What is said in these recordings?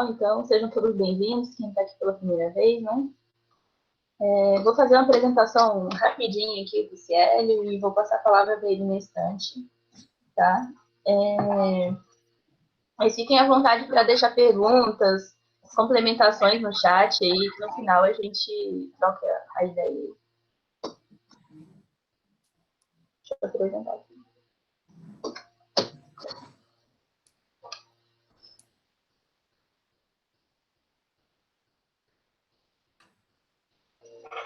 Então sejam todos bem-vindos, quem está aqui pela primeira vez, né? Vou fazer uma apresentação rapidinha aqui do Cielo e vou passar a palavra para ele no instante, tá? Mas fiquem à vontade para deixar perguntas, complementações no chat aí, que no final a gente troca a ideia. Deixa eu apresentar aqui.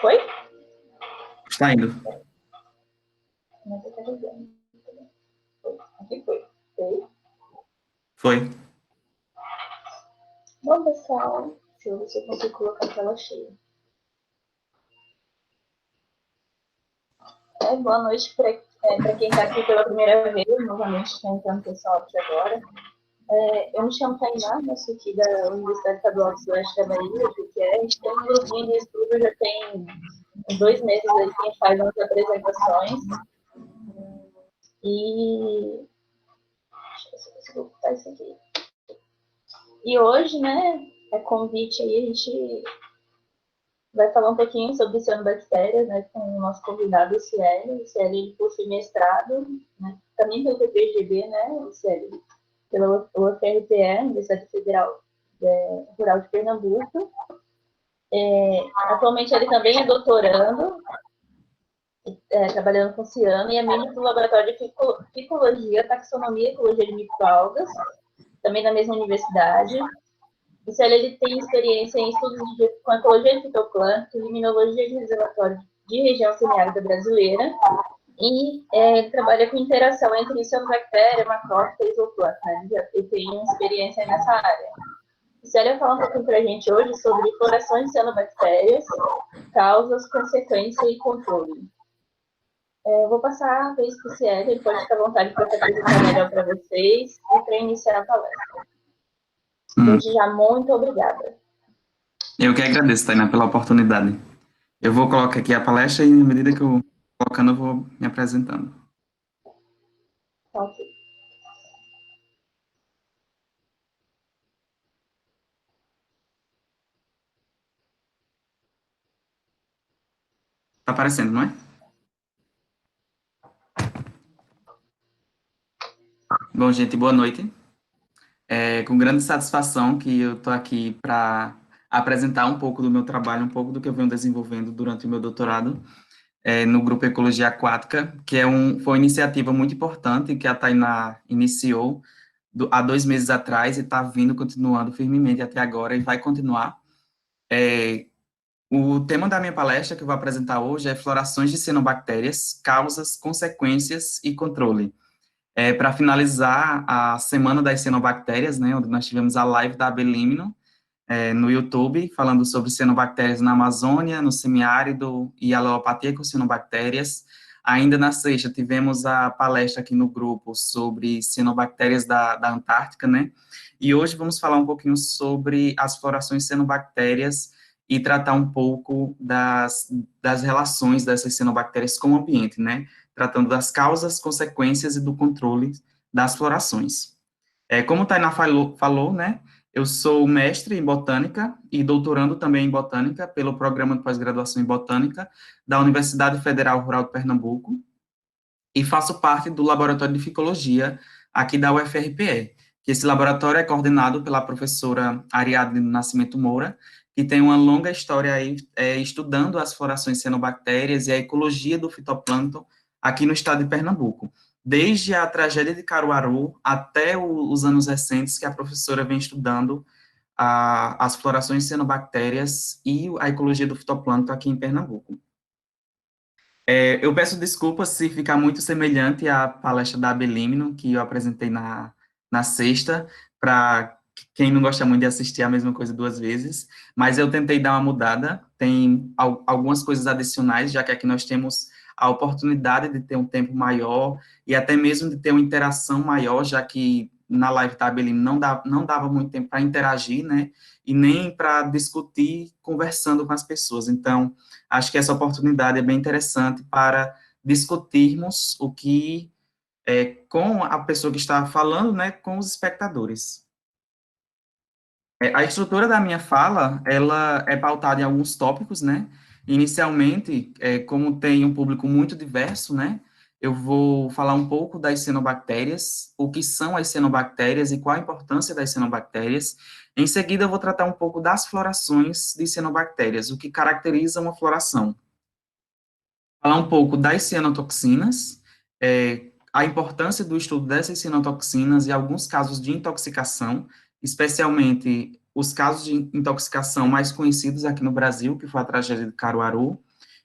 Foi? Está indo. Não estou carregando. Aqui foi. Foi. Bom, pessoal, deixa eu ver se eu consigo colocar a tela cheia. Boa noite para quem está aqui pela primeira vez, novamente está entrando pessoal aqui agora. Eu me chamo Tainá, eu sou aqui da Universidade Estadual do Sudeste da Bahia, que a gente tem um grupinho de estudo, já tem uns 2 meses aí que a gente faz umas apresentações. E deixa eu ver se eu consigo botar isso aqui. E hoje, né, é convite aí, a gente vai falar um pouquinho sobre cianobactérias, né, com o nosso convidado, o Cielo. O Cielo possui mestrado, né, também pelo PPGB, né, o Cielo, pela UFRPE, Universidade Federal Rural de Pernambuco. Atualmente ele também é doutorando, trabalhando com ciano, e é membro do Laboratório de Ficologia, Taxonomia e Ecologia de Microalgas, também na mesma universidade. O Célio ele tem experiência em estudos com ecologia de fitoplâncton, limnologia de reservatório de região semiárida brasileira, e ele trabalha com interação entre cianobactéria, macrófita e zooplâncton, né? Ele tem experiência nessa área. O Célio vai falar um pouquinho para a gente hoje sobre florações de cianobactérias, causas, consequência e controle. Eu vou passar a vez para o Cielo, ele pode ficar à vontade para se apresentar melhor para vocês e para iniciar a palestra. Desde já, muito obrigada. Eu que agradeço, Tainá, pela oportunidade. Eu vou colocar aqui a palestra e, na medida que eu vou colocando, eu vou me apresentando. Ok. Está aparecendo, não é? Bom, gente, boa noite. É com grande satisfação que eu estou aqui para apresentar um pouco do meu trabalho, um pouco do que eu venho desenvolvendo durante o meu doutorado no Grupo Ecologia Aquática, que foi uma iniciativa muito importante que a Tainá iniciou há 2 meses atrás e está vindo continuando firmemente até agora e vai continuar. O tema da minha palestra que eu vou apresentar hoje é florações de cianobactérias, causas, consequências e controle. Para finalizar a Semana das Cianobactérias, né, onde nós tivemos a live da Abelímino, no YouTube, falando sobre cianobactérias na Amazônia, no semiárido e alopatia com cianobactérias. Ainda na sexta, tivemos a palestra aqui no grupo sobre cianobactérias da Antártica, né? E hoje vamos falar um pouquinho sobre as florações de cianobactérias e tratar um pouco das relações dessas cianobactérias com o ambiente, né? Tratando das causas, consequências e do controle das florações. Como o Tainá falou, né? Eu sou mestre em botânica e doutorando também em botânica pelo programa de pós-graduação em botânica da Universidade Federal Rural de Pernambuco e faço parte do laboratório de ficologia aqui da UFRPE, que esse laboratório é coordenado pela professora Ariadne do Nascimento Moura, que tem uma longa história aí estudando as florações de cianobactérias e a ecologia do fitoplâncton aqui no estado de Pernambuco, desde a tragédia de Caruaru até os anos recentes que a professora vem estudando as florações de cianobactérias e a ecologia do fitoplâncton aqui em Pernambuco. Eu peço desculpas se ficar muito semelhante à palestra da Abelímino, que eu apresentei na sexta, para quem não gosta muito de assistir a mesma coisa 2 vezes, mas eu tentei dar uma mudada, tem algumas coisas adicionais, já que aqui nós temos a oportunidade de ter um tempo maior e até mesmo de ter uma interação maior, já que na live da Abelímino não dava muito tempo para interagir, né, e nem para discutir conversando com as pessoas, então acho que essa oportunidade é bem interessante para discutirmos o que com a pessoa que está falando, né, com os espectadores. A estrutura da minha fala, ela é pautada em alguns tópicos, né? Inicialmente, como tem um público muito diverso, né? Eu vou falar um pouco das cianobactérias, o que são as cianobactérias e qual a importância das cianobactérias. Em seguida, eu vou tratar um pouco das florações de cianobactérias, o que caracteriza uma floração. Falar um pouco das cianotoxinas, a importância do estudo dessas cianotoxinas e alguns casos de intoxicação, especialmente os casos de intoxicação mais conhecidos aqui no Brasil, que foi a tragédia de Caruaru.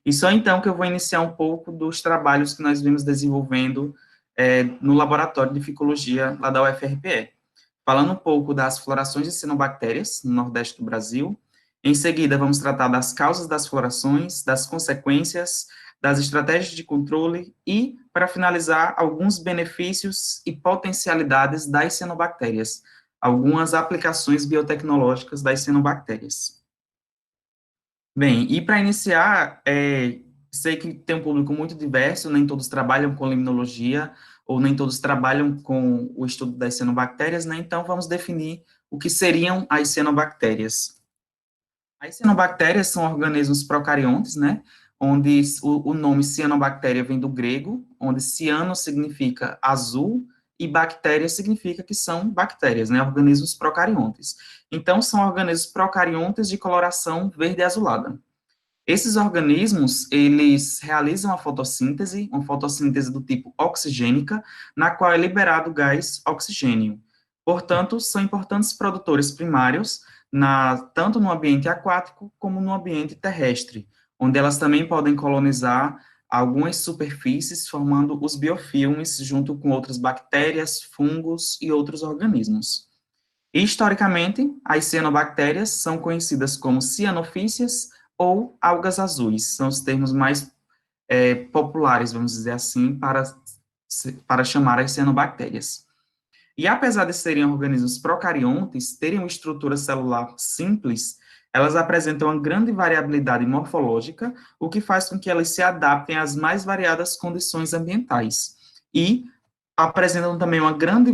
E só então que eu vou iniciar um pouco dos trabalhos que nós vimos desenvolvendo no laboratório de ficologia lá da UFRPE. Falando um pouco das florações de cianobactérias no Nordeste do Brasil. Em seguida, vamos tratar das causas das florações, das consequências, das estratégias de controle e, para finalizar, alguns benefícios e potencialidades das cianobactérias, algumas aplicações biotecnológicas das cianobactérias. Bem, e para iniciar, sei que tem um público muito diverso, nem todos trabalham com limnologia, ou nem todos trabalham com o estudo das cianobactérias, né? Então, vamos definir o que seriam as cianobactérias. As cianobactérias são organismos procariontes, né? Onde o nome cianobactéria vem do grego, onde ciano significa azul e bactéria significa que são bactérias, né? Organismos procariontes. Então, são organismos procariontes de coloração verde azulada. Esses organismos, eles realizam a fotossíntese, uma fotossíntese do tipo oxigênica, na qual é liberado o gás oxigênio. Portanto, são importantes produtores primários, tanto no ambiente aquático como no ambiente terrestre, onde elas também podem colonizar algumas superfícies, formando os biofilmes, junto com outras bactérias, fungos e outros organismos. Historicamente, as cianobactérias são conhecidas como cianofícias ou algas azuis, são os termos mais populares, vamos dizer assim, para chamar as cianobactérias. E apesar de serem organismos procariontes, terem uma estrutura celular simples, elas apresentam uma grande variabilidade morfológica, o que faz com que elas se adaptem às mais variadas condições ambientais. E apresentam também uma grande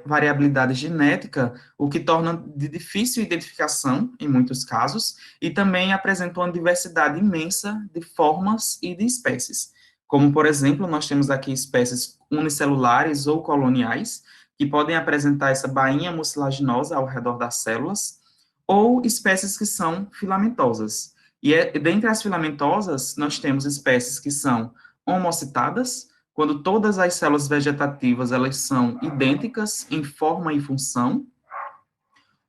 variabilidade genética, o que torna de difícil identificação, em muitos casos, e também apresentam uma diversidade imensa de formas e de espécies. Como, por exemplo, nós temos aqui espécies unicelulares ou coloniais, que podem apresentar essa bainha mucilaginosa ao redor das células, ou espécies que são filamentosas. E dentre as filamentosas, nós temos espécies que são homocitadas, quando todas as células vegetativas elas são idênticas em forma e função,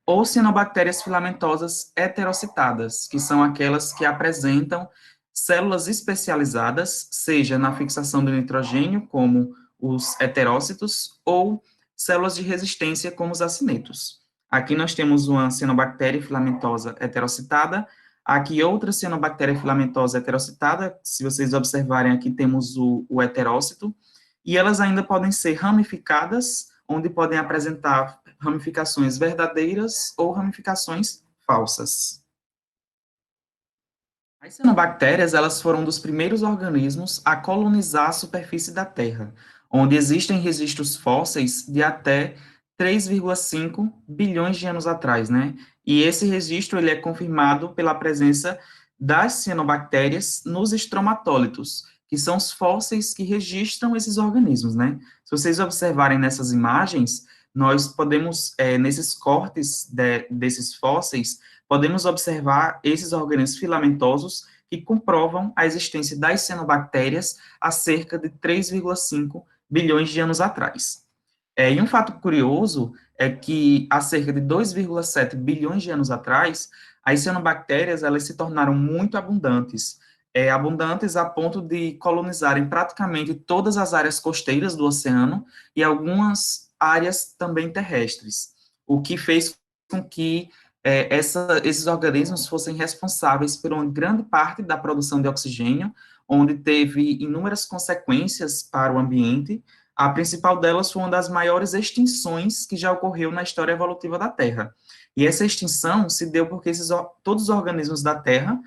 ou cianobactérias filamentosas heterocitadas, que são aquelas que apresentam células especializadas, seja na fixação do nitrogênio, como os heterócitos, ou células de resistência, como os acinetos. Aqui nós temos uma cianobactéria filamentosa heterocitada, aqui outra cianobactéria filamentosa heterocitada, se vocês observarem aqui temos o heterócito, e elas ainda podem ser ramificadas, onde podem apresentar ramificações verdadeiras ou ramificações falsas. As cianobactérias, elas foram um dos primeiros organismos a colonizar a superfície da Terra, onde existem registros fósseis de até 3,5 bilhões de anos atrás, né? E esse registro ele é confirmado pela presença das cianobactérias nos estromatólitos, que são os fósseis que registram esses organismos, né? Se vocês observarem nessas imagens, nós podemos, nesses cortes desses fósseis, podemos observar esses organismos filamentosos que comprovam a existência das cianobactérias há cerca de 3,5 bilhões de anos atrás. E um fato curioso é que há cerca de 2,7 bilhões de anos atrás, as cianobactérias elas se tornaram muito abundantes, abundantes a ponto de colonizarem praticamente todas as áreas costeiras do oceano e algumas áreas também terrestres, o que fez com que esses organismos fossem responsáveis por uma grande parte da produção de oxigênio, onde teve inúmeras consequências para o ambiente. A principal delas foi uma das maiores extinções que já ocorreu na história evolutiva da Terra. E essa extinção se deu porque todos os organismos da Terra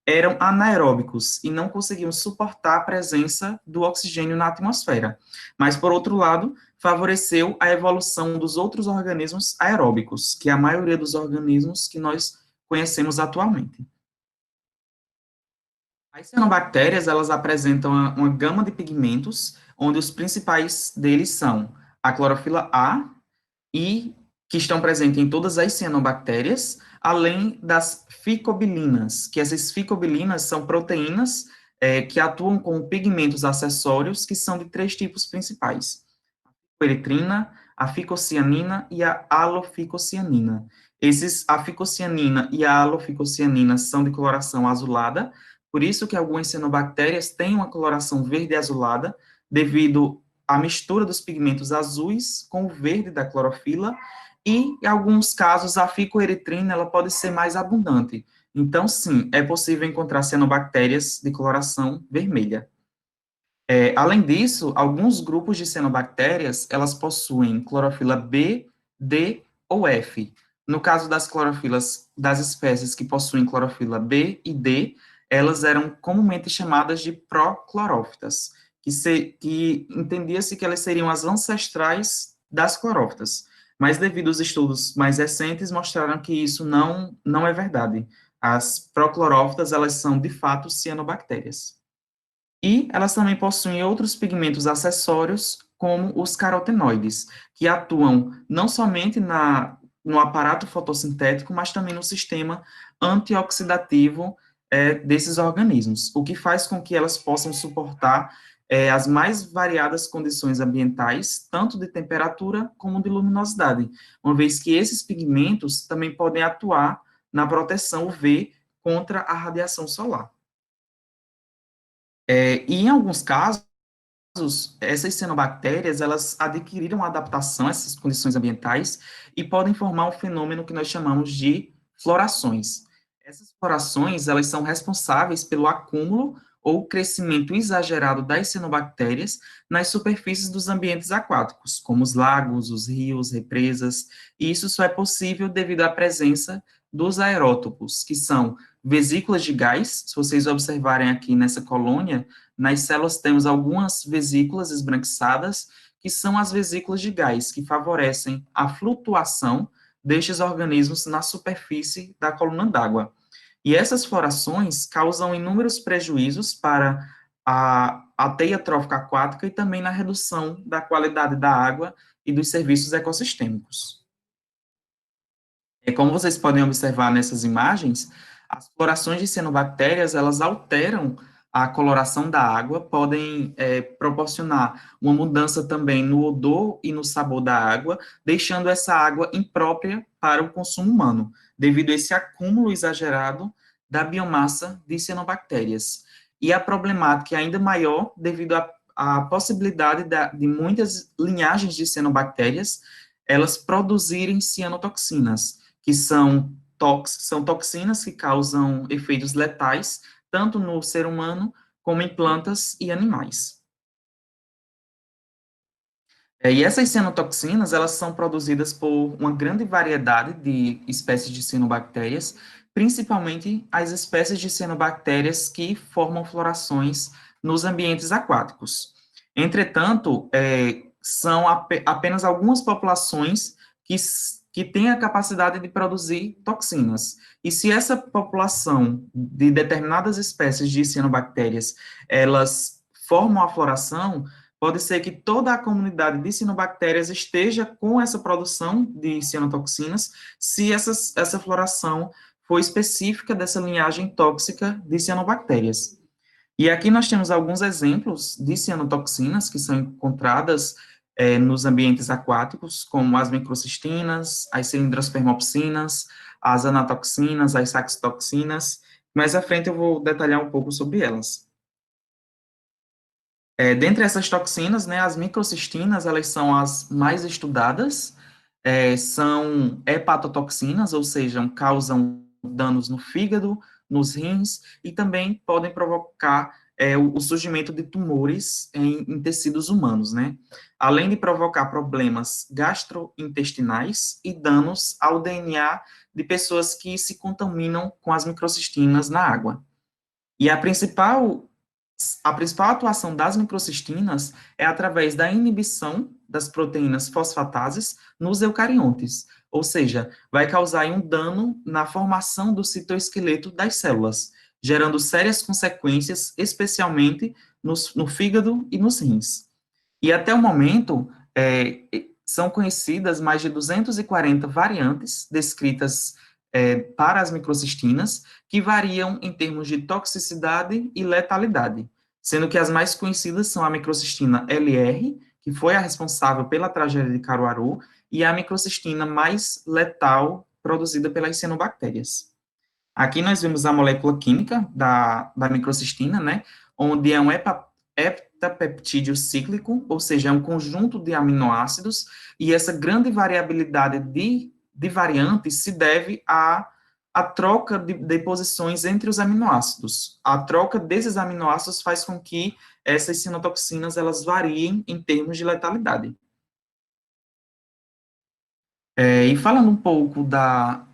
eram anaeróbicos e não conseguiam suportar a presença do oxigênio na atmosfera. Mas, por outro lado, favoreceu a evolução dos outros organismos aeróbicos, que é a maioria dos organismos que nós conhecemos atualmente. As cianobactérias, elas apresentam uma gama de pigmentos, onde os principais deles são a clorofila A, e que estão presentes em todas as cianobactérias, além das ficobilinas, que essas ficobilinas são proteínas que atuam como pigmentos acessórios, que são de três tipos principais: a ficoeritrina, a ficocianina e a aloficocianina. A ficocianina e a aloficocianina são de coloração azulada, por isso que algumas cianobactérias têm uma coloração verde azulada, devido à mistura dos pigmentos azuis com o verde da clorofila, e, em alguns casos, a ficoeritrina ela pode ser mais abundante. Então, sim, é possível encontrar cianobactérias de coloração vermelha. Além disso, alguns grupos de cianobactérias, elas possuem clorofila B, D ou F. No caso das clorofilas das espécies que possuem clorofila B e D, elas eram comumente chamadas de proclorófitas, que entendia-se que elas seriam as ancestrais das clorófitas. Mas devido aos estudos mais recentes, mostraram que isso não é verdade. As proclorófitas, elas são, de fato, cianobactérias. E elas também possuem outros pigmentos acessórios, como os carotenoides, que atuam não somente no aparato fotossintético, mas também no sistema antioxidativo desses organismos, o que faz com que elas possam suportar as mais variadas condições ambientais, tanto de temperatura como de luminosidade, uma vez que esses pigmentos também podem atuar na proteção UV contra a radiação solar. E em alguns casos, essas cianobactérias, elas adquiriram adaptação a essas condições ambientais e podem formar um fenômeno que nós chamamos de florações. Essas florações, elas são responsáveis pelo acúmulo ou crescimento exagerado das cianobactérias nas superfícies dos ambientes aquáticos, como os lagos, os rios, represas, e isso só é possível devido à presença dos aerótopos, que são vesículas de gás. Se vocês observarem aqui nessa colônia, nas células temos algumas vesículas esbranquiçadas, que são as vesículas de gás, que favorecem a flutuação destes organismos na superfície da coluna d'água. E essas florações causam inúmeros prejuízos para a teia trófica aquática e também na redução da qualidade da água e dos serviços ecossistêmicos. Como vocês podem observar nessas imagens, as florações de cianobactérias, elas alteram a coloração da água, podem proporcionar uma mudança também no odor e no sabor da água, deixando essa água imprópria para o consumo humano, devido a esse acúmulo exagerado da biomassa de cianobactérias. E a problemática é ainda maior devido à possibilidade de muitas linhagens de cianobactérias elas produzirem cianotoxinas, que são toxinas que causam efeitos letais, tanto no ser humano, como em plantas e animais. E essas cianotoxinas, elas são produzidas por uma grande variedade de espécies de cianobactérias, principalmente as espécies de cianobactérias que formam florações nos ambientes aquáticos. Entretanto, são apenas algumas populações que têm a capacidade de produzir toxinas. E se essa população de determinadas espécies de cianobactérias, elas formam a floração, pode ser que toda a comunidade de cianobactérias esteja com essa produção de cianotoxinas, se essa floração for específica dessa linhagem tóxica de cianobactérias. E aqui nós temos alguns exemplos de cianotoxinas que são encontradas nos ambientes aquáticos, como as microcistinas, as cilindrospermopsinas, as anatoxinas, as saxitoxinas. Mais à frente eu vou detalhar um pouco sobre elas. Dentre essas toxinas, né, as microcistinas, elas são as mais estudadas, são hepatotoxinas, ou seja, causam danos no fígado, nos rins, e também podem provocar o surgimento de tumores em tecidos humanos, né? Além de provocar problemas gastrointestinais e danos ao DNA de pessoas que se contaminam com as microcistinas na água. E a principal atuação das microcistinas é através da inibição das proteínas fosfatases nos eucariontes, ou seja, vai causar aí um dano na formação do citoesqueleto das células, gerando sérias consequências, especialmente no fígado e nos rins. E até o momento, são conhecidas mais de 240 variantes descritas para as microcistinas, que variam em termos de toxicidade e letalidade, sendo que as mais conhecidas são a microcistina LR, que foi a responsável pela tragédia de Caruaru, e a microcistina mais letal produzida pelas cianobactérias. Aqui nós vimos a molécula química da microcistina, né, onde é um heptapeptídeo cíclico, ou seja, é um conjunto de aminoácidos, e essa grande variabilidade de variantes se deve à troca de posições entre os aminoácidos. A troca desses aminoácidos faz com que essas citotoxinas elas variem em termos de letalidade. E falando um pouco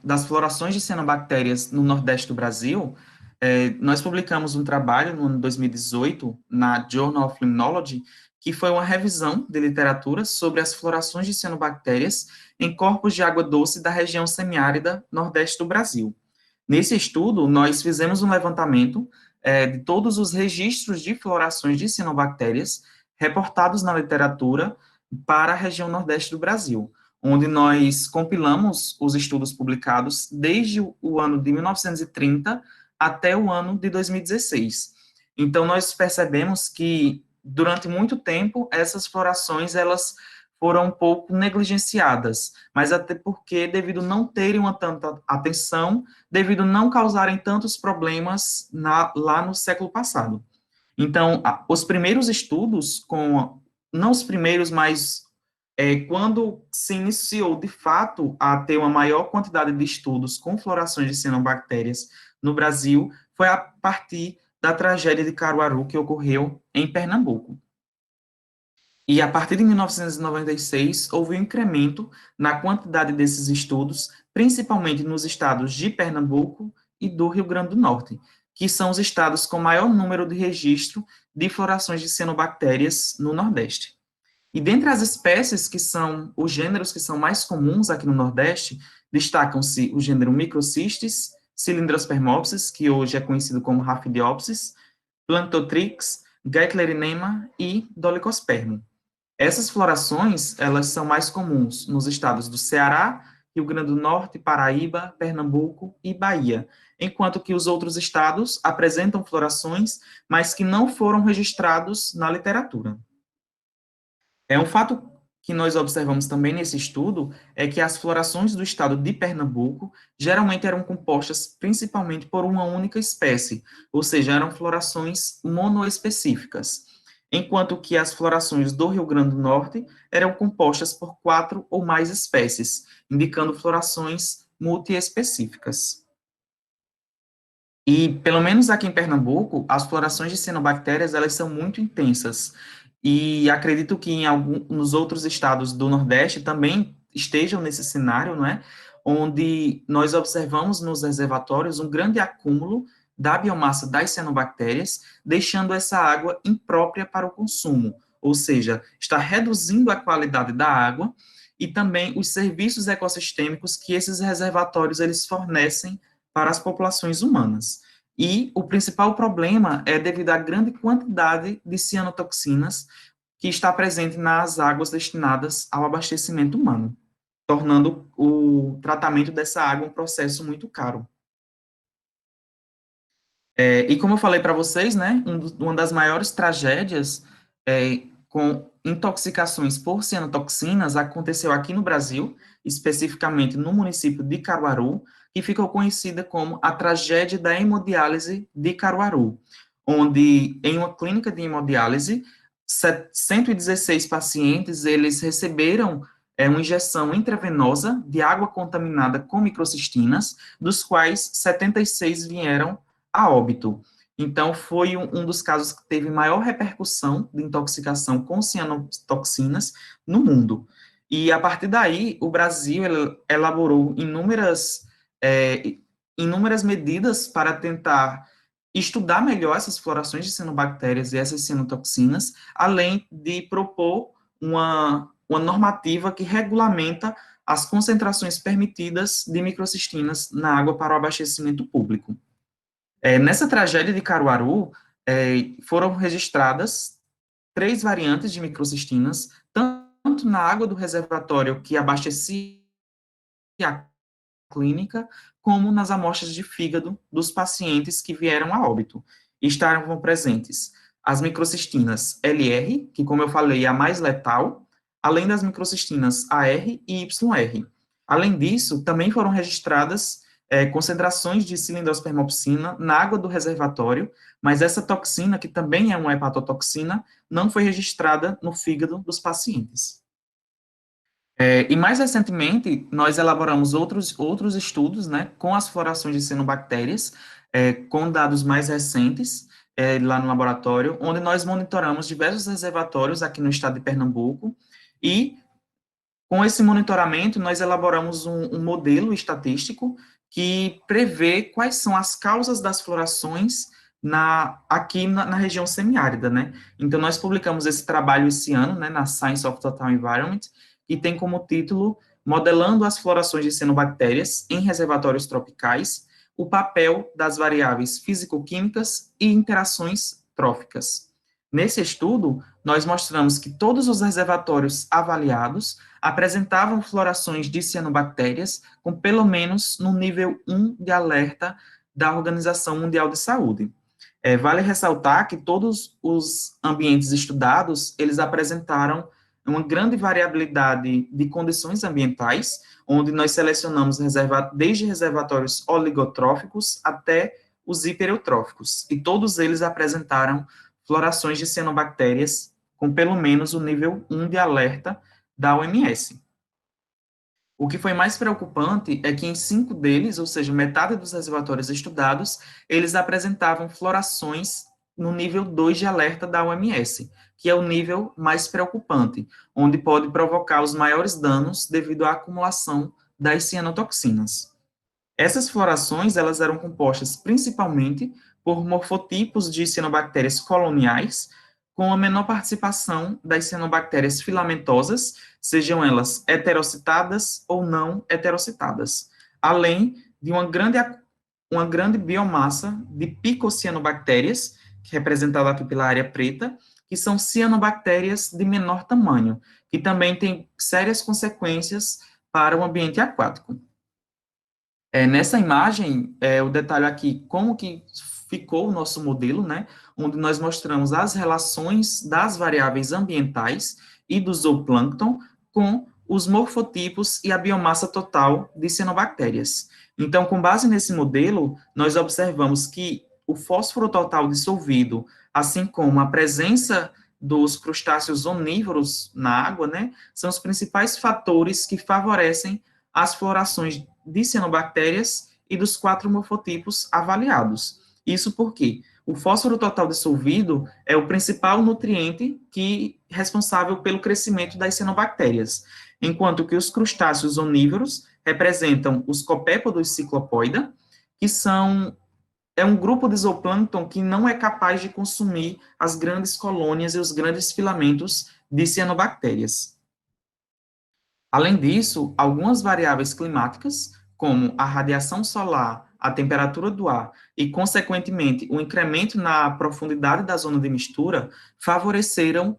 das florações de cianobactérias no Nordeste do Brasil, nós publicamos um trabalho no ano 2018 na Journal of Limnology, que foi uma revisão de literatura sobre as florações de cianobactérias em corpos de água doce da região semiárida Nordeste do Brasil. Nesse estudo, nós fizemos um levantamento de todos os registros de florações de cianobactérias reportados na literatura para a região Nordeste do Brasil, onde nós compilamos os estudos publicados desde o ano de 1930 até o ano de 2016. Então, nós percebemos que, durante muito tempo, essas florações, elas foram um pouco negligenciadas, mas até porque, devido não terem uma tanta atenção, devido não causarem tantos problemas lá no século passado. Então, os primeiros estudos, não os primeiros, mas quando se iniciou, de fato, a ter uma maior quantidade de estudos com florações de cianobactérias no Brasil, foi a partir da tragédia de Caruaru, que ocorreu em Pernambuco. E a partir de 1996, houve um incremento na quantidade desses estudos, principalmente nos estados de Pernambuco e do Rio Grande do Norte, que são os estados com maior número de registro de florações de cianobactérias no Nordeste. E dentre as espécies que são, os gêneros que são mais comuns aqui no Nordeste, destacam-se o gênero Microcystis, Cylindrospermopsis, que hoje é conhecido como Rhaphidiopsis, Plantotrix, Geitlerinema e Dolichospermum. Essas florações, elas são mais comuns nos estados do Ceará, Rio Grande do Norte, Paraíba, Pernambuco e Bahia, enquanto que os outros estados apresentam florações, mas que não foram registrados na literatura. Um fato que nós observamos também nesse estudo é que as florações do estado de Pernambuco geralmente eram compostas principalmente por uma única espécie, ou seja, eram florações monoespecíficas, enquanto que as florações do Rio Grande do Norte eram compostas por 4 ou mais espécies, indicando florações multiespecíficas. E, pelo menos aqui em Pernambuco, as florações de cianobactérias, elas são muito intensas. E acredito que nos outros estados do Nordeste também estejam nesse cenário, não é? Onde nós observamos nos reservatórios um grande acúmulo da biomassa das cianobactérias, deixando essa água imprópria para o consumo, ou seja, está reduzindo a qualidade da água e também os serviços ecossistêmicos que esses reservatórios eles fornecem para as populações humanas. E o principal problema é devido à grande quantidade de cianotoxinas que está presente nas águas destinadas ao abastecimento humano, tornando o tratamento dessa água um processo muito caro. E como eu falei para vocês, né, uma das maiores tragédias com intoxicações por cianotoxinas aconteceu aqui no Brasil, especificamente no município de Caruaru, que ficou conhecida como a tragédia da hemodiálise de Caruaru, onde em uma clínica de hemodiálise, 116 pacientes, eles receberam uma injeção intravenosa de água contaminada com microcistinas, dos quais 76 vieram a óbito. Então, foi um dos casos que teve maior repercussão de intoxicação com cianotoxinas no mundo. E, a partir daí, o Brasil elaborou inúmeras medidas para tentar estudar melhor essas florações de cianobactérias e essas cianotoxinas, além de propor uma normativa que regulamenta as concentrações permitidas de microcistinas na água para o abastecimento público. Nessa tragédia de Caruaru, foram registradas 3 variantes de microcistinas, tanto na água do reservatório que abastecia a clínica, como nas amostras de fígado dos pacientes que vieram a óbito. Estavam presentes as microcistinas LR, que, como eu falei, é a mais letal, além das microcistinas AR e YR. Além disso, também foram registradas concentrações de cilindrospermopsina na água do reservatório, mas essa toxina, que também é uma hepatotoxina, não foi registrada no fígado dos pacientes. E mais recentemente, nós elaboramos outros estudos, né, com as florações de cianobactérias, com dados mais recentes, lá no laboratório, onde nós monitoramos diversos reservatórios aqui no estado de Pernambuco, e com esse monitoramento, nós elaboramos um modelo estatístico que prevê quais são as causas das florações aqui na região semiárida, né? Então, nós publicamos esse trabalho esse ano, né, na Science of Total Environment, que tem como título Modelando as florações de cianobactérias em reservatórios tropicais, o papel das variáveis físico-químicas e interações tróficas. Nesse estudo, nós mostramos que todos os reservatórios avaliados apresentavam florações de cianobactérias com pelo menos no nível 1 de alerta da Organização Mundial de Saúde. Vale ressaltar que todos os ambientes estudados, eles apresentaram uma grande variabilidade de condições ambientais, onde nós selecionamos desde reservatórios oligotróficos até os hiperotróficos, e todos eles apresentaram florações de cianobactérias com pelo menos o nível 1 de alerta da OMS. O que foi mais preocupante é que em 5 deles, ou seja, metade dos reservatórios estudados, eles apresentavam florações no nível 2 de alerta da OMS, que é o nível mais preocupante, onde pode provocar os maiores danos devido à acumulação das cianotoxinas. Essas florações, elas eram compostas principalmente por morfotipos de cianobactérias coloniais, com a menor participação das cianobactérias filamentosas, sejam elas heterocitadas ou não heterocitadas, além de uma grande biomassa de picocianobactérias, representada aqui pela área preta, que são cianobactérias de menor tamanho, que também têm sérias consequências para o ambiente aquático. Nessa imagem, eu detalho aqui como que ficou o nosso modelo, né, onde nós mostramos as relações das variáveis ambientais e do zooplâncton com os morfotipos e a biomassa total de cianobactérias. Então, com base nesse modelo, nós observamos que o fósforo total dissolvido, assim como a presença dos crustáceos onívoros na água, né, são os principais fatores que favorecem as florações de cianobactérias e dos 4 morfotipos avaliados. Isso porque o fósforo total dissolvido é o principal nutriente responsável pelo crescimento das cianobactérias, enquanto que os crustáceos onívoros representam os copépodos ciclopoida, que é um grupo de zooplâncton que não é capaz de consumir as grandes colônias e os grandes filamentos de cianobactérias. Além disso, algumas variáveis climáticas, como a radiação solar, a temperatura do ar e, consequentemente, o incremento na profundidade da zona de mistura, favoreceram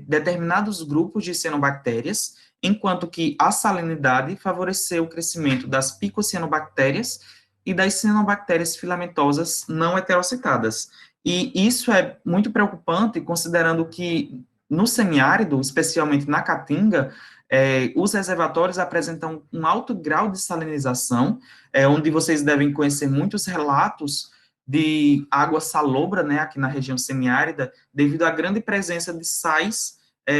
determinados grupos de cianobactérias, enquanto que a salinidade favoreceu o crescimento das picocianobactérias e das cianobactérias filamentosas não heterocitadas. E isso é muito preocupante, considerando que no semiárido, especialmente na Caatinga, os reservatórios apresentam um alto grau de salinização, onde vocês devem conhecer muitos relatos de água salobra, né, aqui na região semiárida, devido à grande presença de sais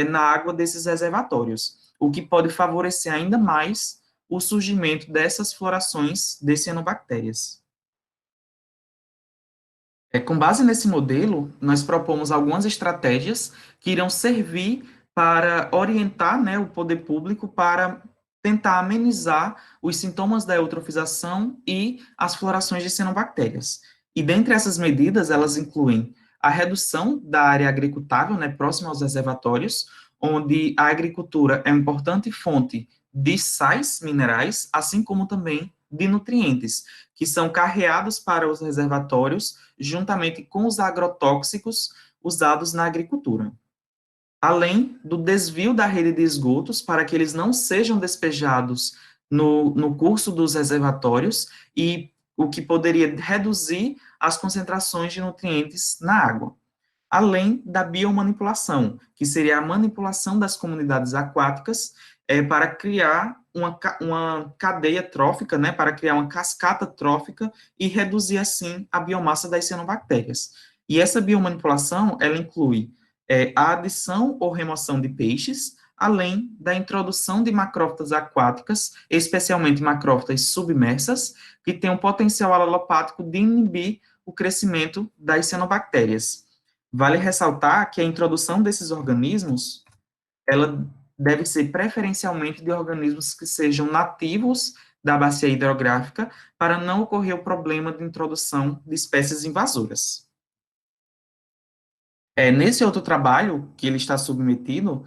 na água desses reservatórios, o que pode favorecer ainda mais o surgimento dessas florações de cianobactérias. Com base nesse modelo, nós propomos algumas estratégias que irão servir para orientar, né, o poder público para tentar amenizar os sintomas da eutrofização e as florações de cianobactérias. E dentre essas medidas, elas incluem a redução da área agricultável, né, próxima aos reservatórios, onde a agricultura é uma importante fonte de sais minerais, assim como também de nutrientes, que são carreados para os reservatórios juntamente com os agrotóxicos usados na agricultura. Além do desvio da rede de esgotos para que eles não sejam despejados no curso dos reservatórios e o que poderia reduzir as concentrações de nutrientes na água. Além da biomanipulação, que seria a manipulação das comunidades aquáticas para criar uma cadeia trófica, né, para criar uma cascata trófica e reduzir, assim, a biomassa das cianobactérias. E essa biomanipulação, ela inclui a adição ou remoção de peixes, além da introdução de macrófitas aquáticas, especialmente macrófitas submersas, que têm um potencial alelopático de inibir o crescimento das cianobactérias. Vale ressaltar que a introdução desses organismos, ela deve ser preferencialmente de organismos que sejam nativos da bacia hidrográfica, para não ocorrer o problema de introdução de espécies invasoras. Nesse outro trabalho que ele está submetido,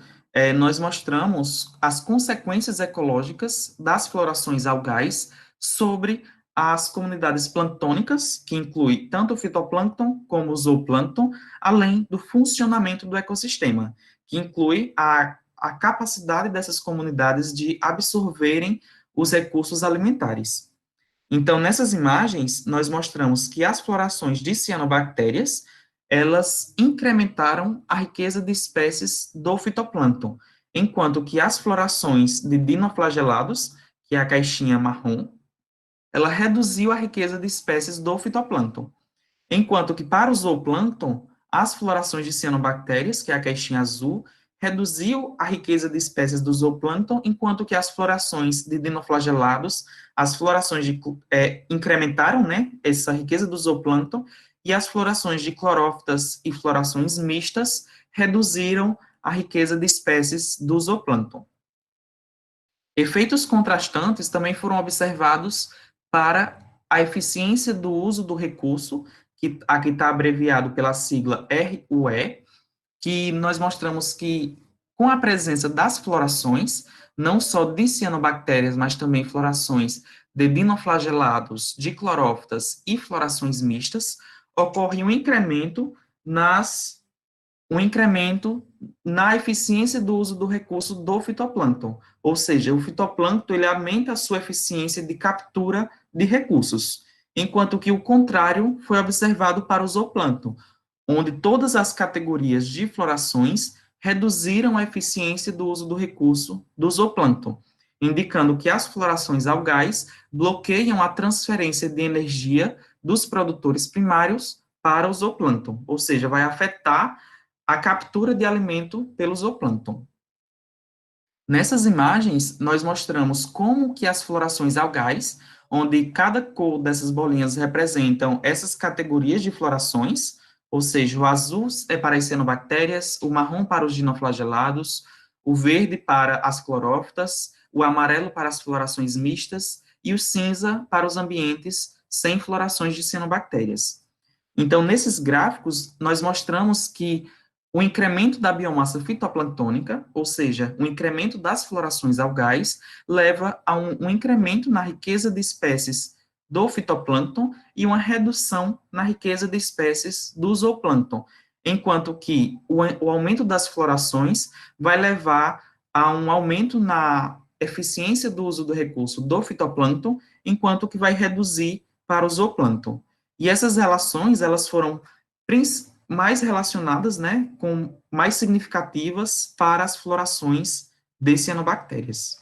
nós mostramos as consequências ecológicas das florações algais sobre as comunidades planctônicas, que inclui tanto o fitoplâncton como o zooplâncton, além do funcionamento do ecossistema, que inclui a capacidade dessas comunidades de absorverem os recursos alimentares. Então, nessas imagens, nós mostramos que as florações de cianobactérias, elas incrementaram a riqueza de espécies do fitoplâncton, enquanto que as florações de dinoflagelados, que é a caixinha marrom, ela reduziu a riqueza de espécies do fitoplâncton. Enquanto que para o zooplâncton, as florações de cianobactérias, que é a caixinha azul, reduziu a riqueza de espécies do zooplâncton, enquanto que as florações de dinoflagelados, as florações incrementaram, né, essa riqueza do zooplâncton, e as florações de clorófitas e florações mistas reduziram a riqueza de espécies do zooplâncton. Efeitos contrastantes também foram observados para a eficiência do uso do recurso, que aqui está abreviado pela sigla RUE, que nós mostramos que, com a presença das florações, não só de cianobactérias, mas também florações de dinoflagelados, de clorófitas e florações mistas, ocorre um incremento na eficiência do uso do recurso do fitoplâncton, ou seja, o fitoplâncton ele aumenta a sua eficiência de captura de recursos, enquanto que o contrário foi observado para o zooplâncton, onde todas as categorias de florações reduziram a eficiência do uso do recurso do zooplâncton, indicando que as florações algais bloqueiam a transferência de energia dos produtores primários para o zooplâncton, ou seja, vai afetar a captura de alimento pelo zooplâncton. Nessas imagens, nós mostramos como que as florações algais, onde cada cor dessas bolinhas representam essas categorias de florações, ou seja, o azul é para as cianobactérias, o marrom para os dinoflagelados, o verde para as clorófitas, o amarelo para as florações mistas e o cinza para os ambientes sem florações de cianobactérias. Então, nesses gráficos, nós mostramos que o incremento da biomassa fitoplânctônica, ou seja, o incremento das florações algais, leva a um incremento na riqueza de espécies do fitoplâncton e uma redução na riqueza de espécies do zooplâncton, enquanto que o aumento das florações vai levar a um aumento na eficiência do uso do recurso do fitoplâncton, enquanto que vai reduzir para o zooplâncton. E essas relações, elas foram mais relacionadas, né, com mais significativas para as florações de cianobactérias.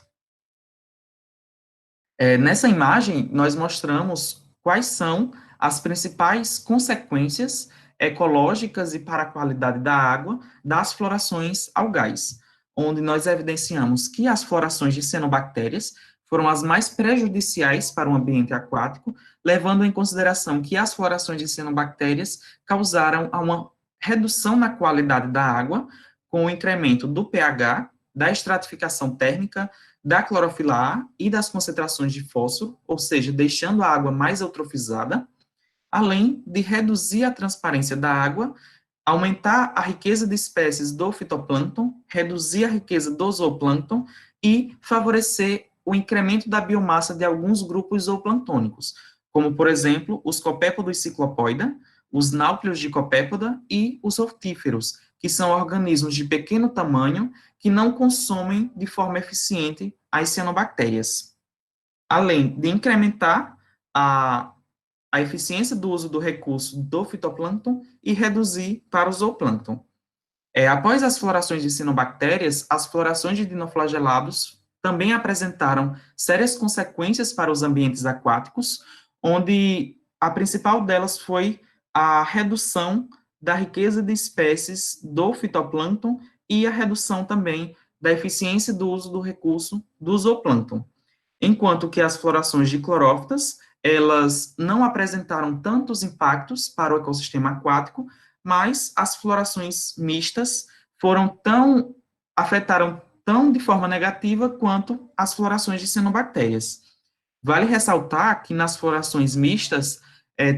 Nessa imagem, nós mostramos quais são as principais consequências ecológicas e para a qualidade da água das florações algais, onde nós evidenciamos que as florações de cianobactérias foram as mais prejudiciais para o ambiente aquático, levando em consideração que as florações de cianobactérias causaram uma redução na qualidade da água, com o incremento do pH, da estratificação térmica, da clorofila A e das concentrações de fósforo, ou seja, deixando a água mais eutrofizada, além de reduzir a transparência da água, aumentar a riqueza de espécies do fitoplâncton, reduzir a riqueza do zooplâncton e favorecer o incremento da biomassa de alguns grupos zooplantônicos, como, por exemplo, os copépodos ciclopoida, os náuplios de copépoda e os hortíferos, que são organismos de pequeno tamanho que não consomem de forma eficiente as cianobactérias. Além de incrementar a eficiência do uso do recurso do fitoplâncton e reduzir para o zooplâncton. Após as florações de cianobactérias, as florações de dinoflagelados também apresentaram sérias consequências para os ambientes aquáticos, onde a principal delas foi a redução da riqueza de espécies do fitoplâncton e a redução também da eficiência do uso do recurso do zooplâncton. Enquanto que as florações de clorófitas, elas não apresentaram tantos impactos para o ecossistema aquático, mas as florações mistas afetaram tão de forma negativa quanto as florações de cianobactérias. Vale ressaltar que nas florações mistas,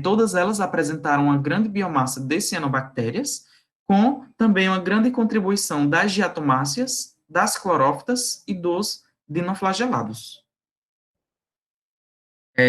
todas elas apresentaram uma grande biomassa de cianobactérias, com também uma grande contribuição das diatomáceas, das clorófitas e dos dinoflagelados.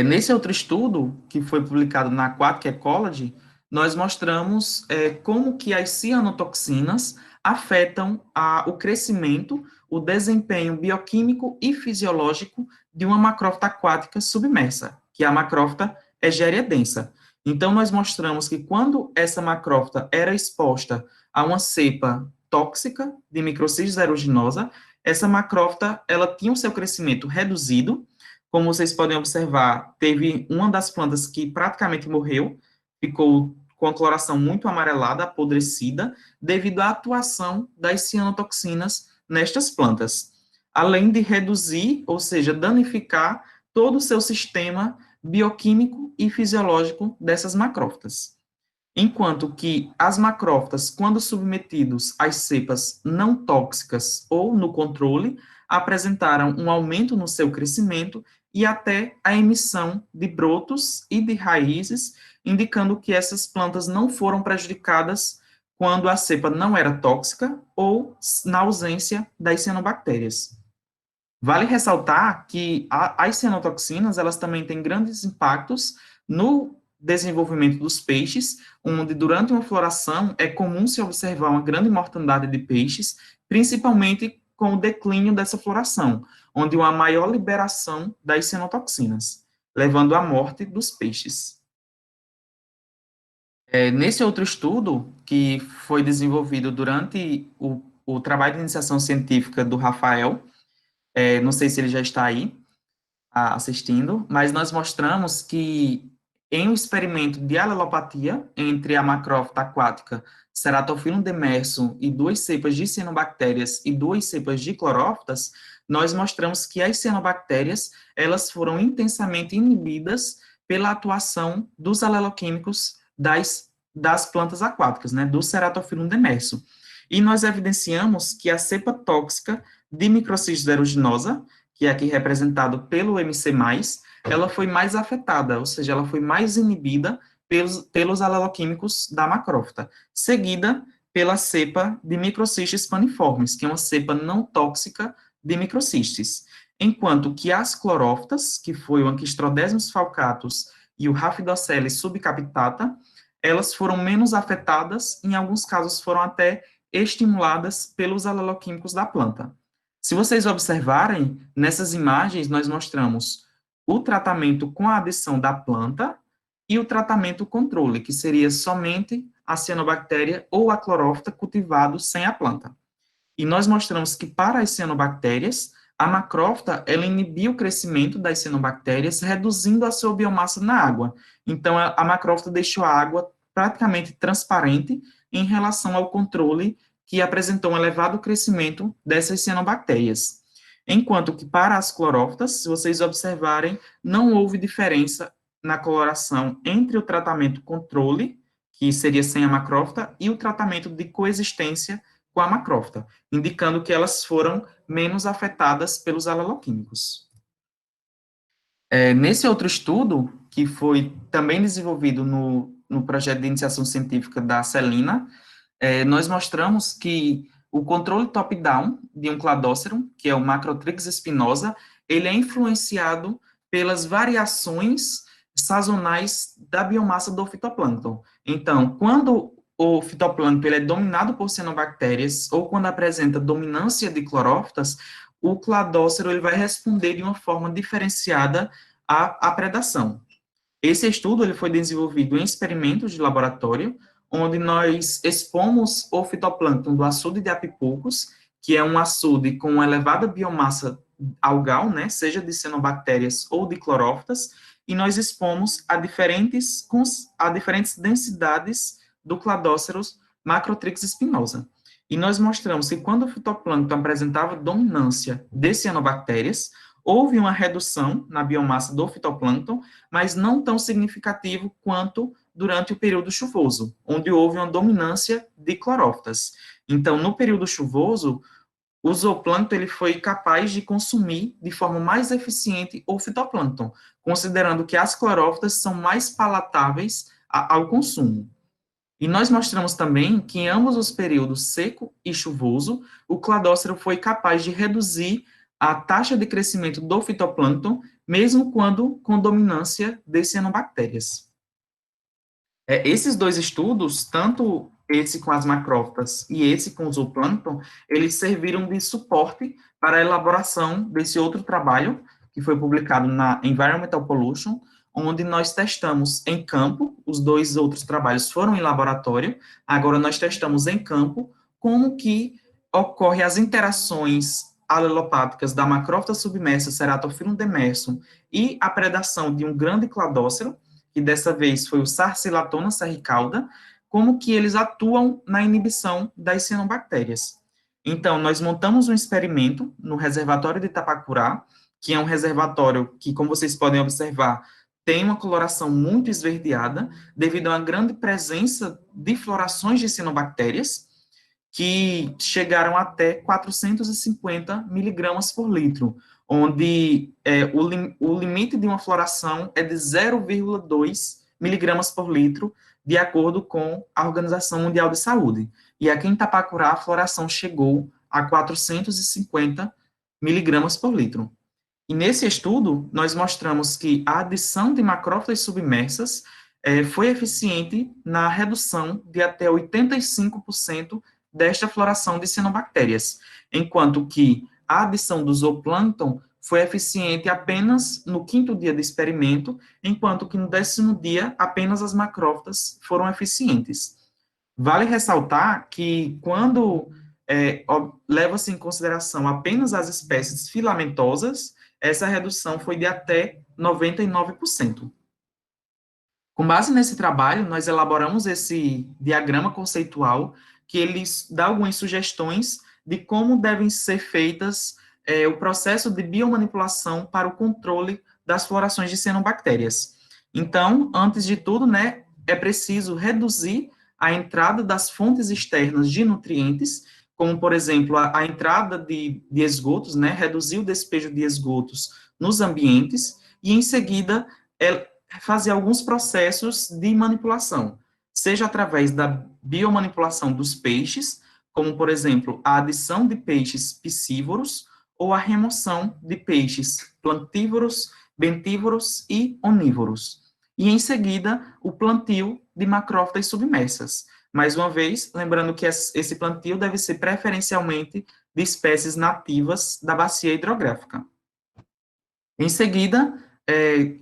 Nesse outro estudo, que foi publicado na Aquatic Ecology, nós mostramos como que as cianotoxinas afetam o crescimento, o desempenho bioquímico e fisiológico de uma macrófita aquática submersa, que é a macrófita Egeria densa. Então, nós mostramos que quando essa macrófita era exposta a uma cepa tóxica de Microcistis aeruginosa, essa macrófita, ela tinha o seu crescimento reduzido. Como vocês podem observar, teve uma das plantas que praticamente morreu, ficou com a coloração muito amarelada, apodrecida, devido à atuação das cianotoxinas nestas plantas, além de reduzir, ou seja, danificar todo o seu sistema bioquímico e fisiológico dessas macrófitas. Enquanto que as macrófitas, quando submetidos às cepas não tóxicas ou no controle, apresentaram um aumento no seu crescimento e até a emissão de brotos e de raízes, indicando que essas plantas não foram prejudicadas quando a cepa não era tóxica ou na ausência das cianobactérias. Vale ressaltar que as cianotoxinas, elas também têm grandes impactos no desenvolvimento dos peixes, onde durante uma floração é comum se observar uma grande mortandade de peixes, principalmente com o declínio dessa floração, onde uma maior liberação das cianotoxinas, levando à morte dos peixes. Nesse outro estudo, que foi desenvolvido durante o trabalho de iniciação científica do Rafael, não sei se ele já está aí assistindo, mas nós mostramos que em um experimento de alelopatia entre a macrófita aquática Ceratophyllum demersum e duas cepas de cianobactérias e duas cepas de clorófitas, nós mostramos que as cianobactérias, elas foram intensamente inibidas pela atuação dos aleloquímicos das plantas aquáticas, né, do Ceratophyllum demersum. E nós evidenciamos que a cepa tóxica de Microcistis aeruginosa, que é aqui representado pelo MC+, ela foi mais afetada, ou seja, ela foi mais inibida pelos aleloquímicos da macrófita, seguida pela cepa de Microcistis paniformes, que é uma cepa não tóxica de microcistis. Enquanto que as clorófitas, que foi o Anquistrodesmus falcatus e o Rhaphidoceles subcapitata, elas foram menos afetadas, em alguns casos foram até estimuladas pelos aleloquímicos da planta. Se vocês observarem, nessas imagens nós mostramos o tratamento com a adição da planta e o tratamento controle, que seria somente a cianobactéria ou a clorófita cultivado sem a planta. E nós mostramos que para as cianobactérias, a macrófita, ela inibiu o crescimento das cianobactérias, reduzindo a sua biomassa na água. Então, a macrófita deixou a água praticamente transparente em relação ao controle que apresentou um elevado crescimento dessas cianobactérias. Enquanto que para as clorófitas, se vocês observarem, não houve diferença na coloração entre o tratamento controle, que seria sem a macrófita, e o tratamento de coexistência com a macrófita, indicando que elas foram menos afetadas pelos aleloquímicos. Nesse outro estudo, que foi também desenvolvido no projeto de iniciação científica da Celina, nós mostramos que o controle top-down de um cladócero, que é o Macrotrix spinosa, ele é influenciado pelas variações sazonais da biomassa do fitoplâncton. Então, quando o fitoplâncton ele é dominado por cianobactérias ou quando apresenta dominância de clorófitas, o cladócero ele vai responder de uma forma diferenciada à predação. Esse estudo ele foi desenvolvido em experimentos de laboratório, onde nós expomos o fitoplâncton do açude de Apipucos, que é um açude com elevada biomassa algal, né, seja de cianobactérias ou de clorófitas, e nós expomos a diferentes densidades do Cladóceros Macrotrix spinosa. E nós mostramos que quando o fitoplâncton apresentava dominância de cianobactérias, houve uma redução na biomassa do fitoplâncton, mas não tão significativo quanto durante o período chuvoso, onde houve uma dominância de clorófitas. Então, no período chuvoso, o zooplâncton ele foi capaz de consumir de forma mais eficiente o fitoplâncton, considerando que as clorófitas são mais palatáveis ao consumo. E nós mostramos também que em ambos os períodos seco e chuvoso, o cladócero foi capaz de reduzir a taxa de crescimento do fitoplâncton, mesmo quando com dominância de cianobactérias. Esses dois estudos, tanto esse com as macrófitas e esse com o zooplâncton, eles serviram de suporte para a elaboração desse outro trabalho, que foi publicado na Environmental Pollution, onde nós testamos em campo, os dois outros trabalhos foram em laboratório, agora nós testamos em campo como que ocorre as interações alelopáticas da macrófita submersa Ceratophyllum demersum e a predação de um grande cladócero, que dessa vez foi o Sarsilatona serricauda, como que eles atuam na inibição das cianobactérias. Então, nós montamos um experimento no reservatório de Itapacurá, que é um reservatório que, como vocês podem observar, tem uma coloração muito esverdeada, devido a uma grande presença de florações de cianobactérias, que chegaram até 450 miligramas por litro, onde o limite de uma floração é de 0,2 miligramas por litro, de acordo com a Organização Mundial de Saúde. E aqui em Itapacurá, a floração chegou a 450 miligramas por litro. E nesse estudo, nós mostramos que a adição de macrófitas submersas foi eficiente na redução de até 85% desta floração de cianobactérias, enquanto que a adição do zooplâncton foi eficiente apenas no 5º dia de experimento, enquanto que no 10º dia apenas as macrófitas foram eficientes. Vale ressaltar que quando leva-se em consideração apenas as espécies filamentosas, essa redução foi de até 99%. Com base nesse trabalho, nós elaboramos esse diagrama conceitual, que ele dá algumas sugestões de como devem ser feitas o processo de biomanipulação para o controle das florações de cianobactérias. Então, antes de tudo, né, é preciso reduzir a entrada das fontes externas de nutrientes, como, por exemplo, a entrada de esgotos, né, reduzir o despejo de esgotos nos ambientes, e, em seguida, fazer alguns processos de manipulação, seja através da biomanipulação dos peixes, como, por exemplo, a adição de peixes piscívoros ou a remoção de peixes plantívoros, bentívoros e onívoros. E, em seguida, o plantio de macrófitas submersas. Mais uma vez, lembrando que esse plantio deve ser preferencialmente de espécies nativas da bacia hidrográfica. Em seguida,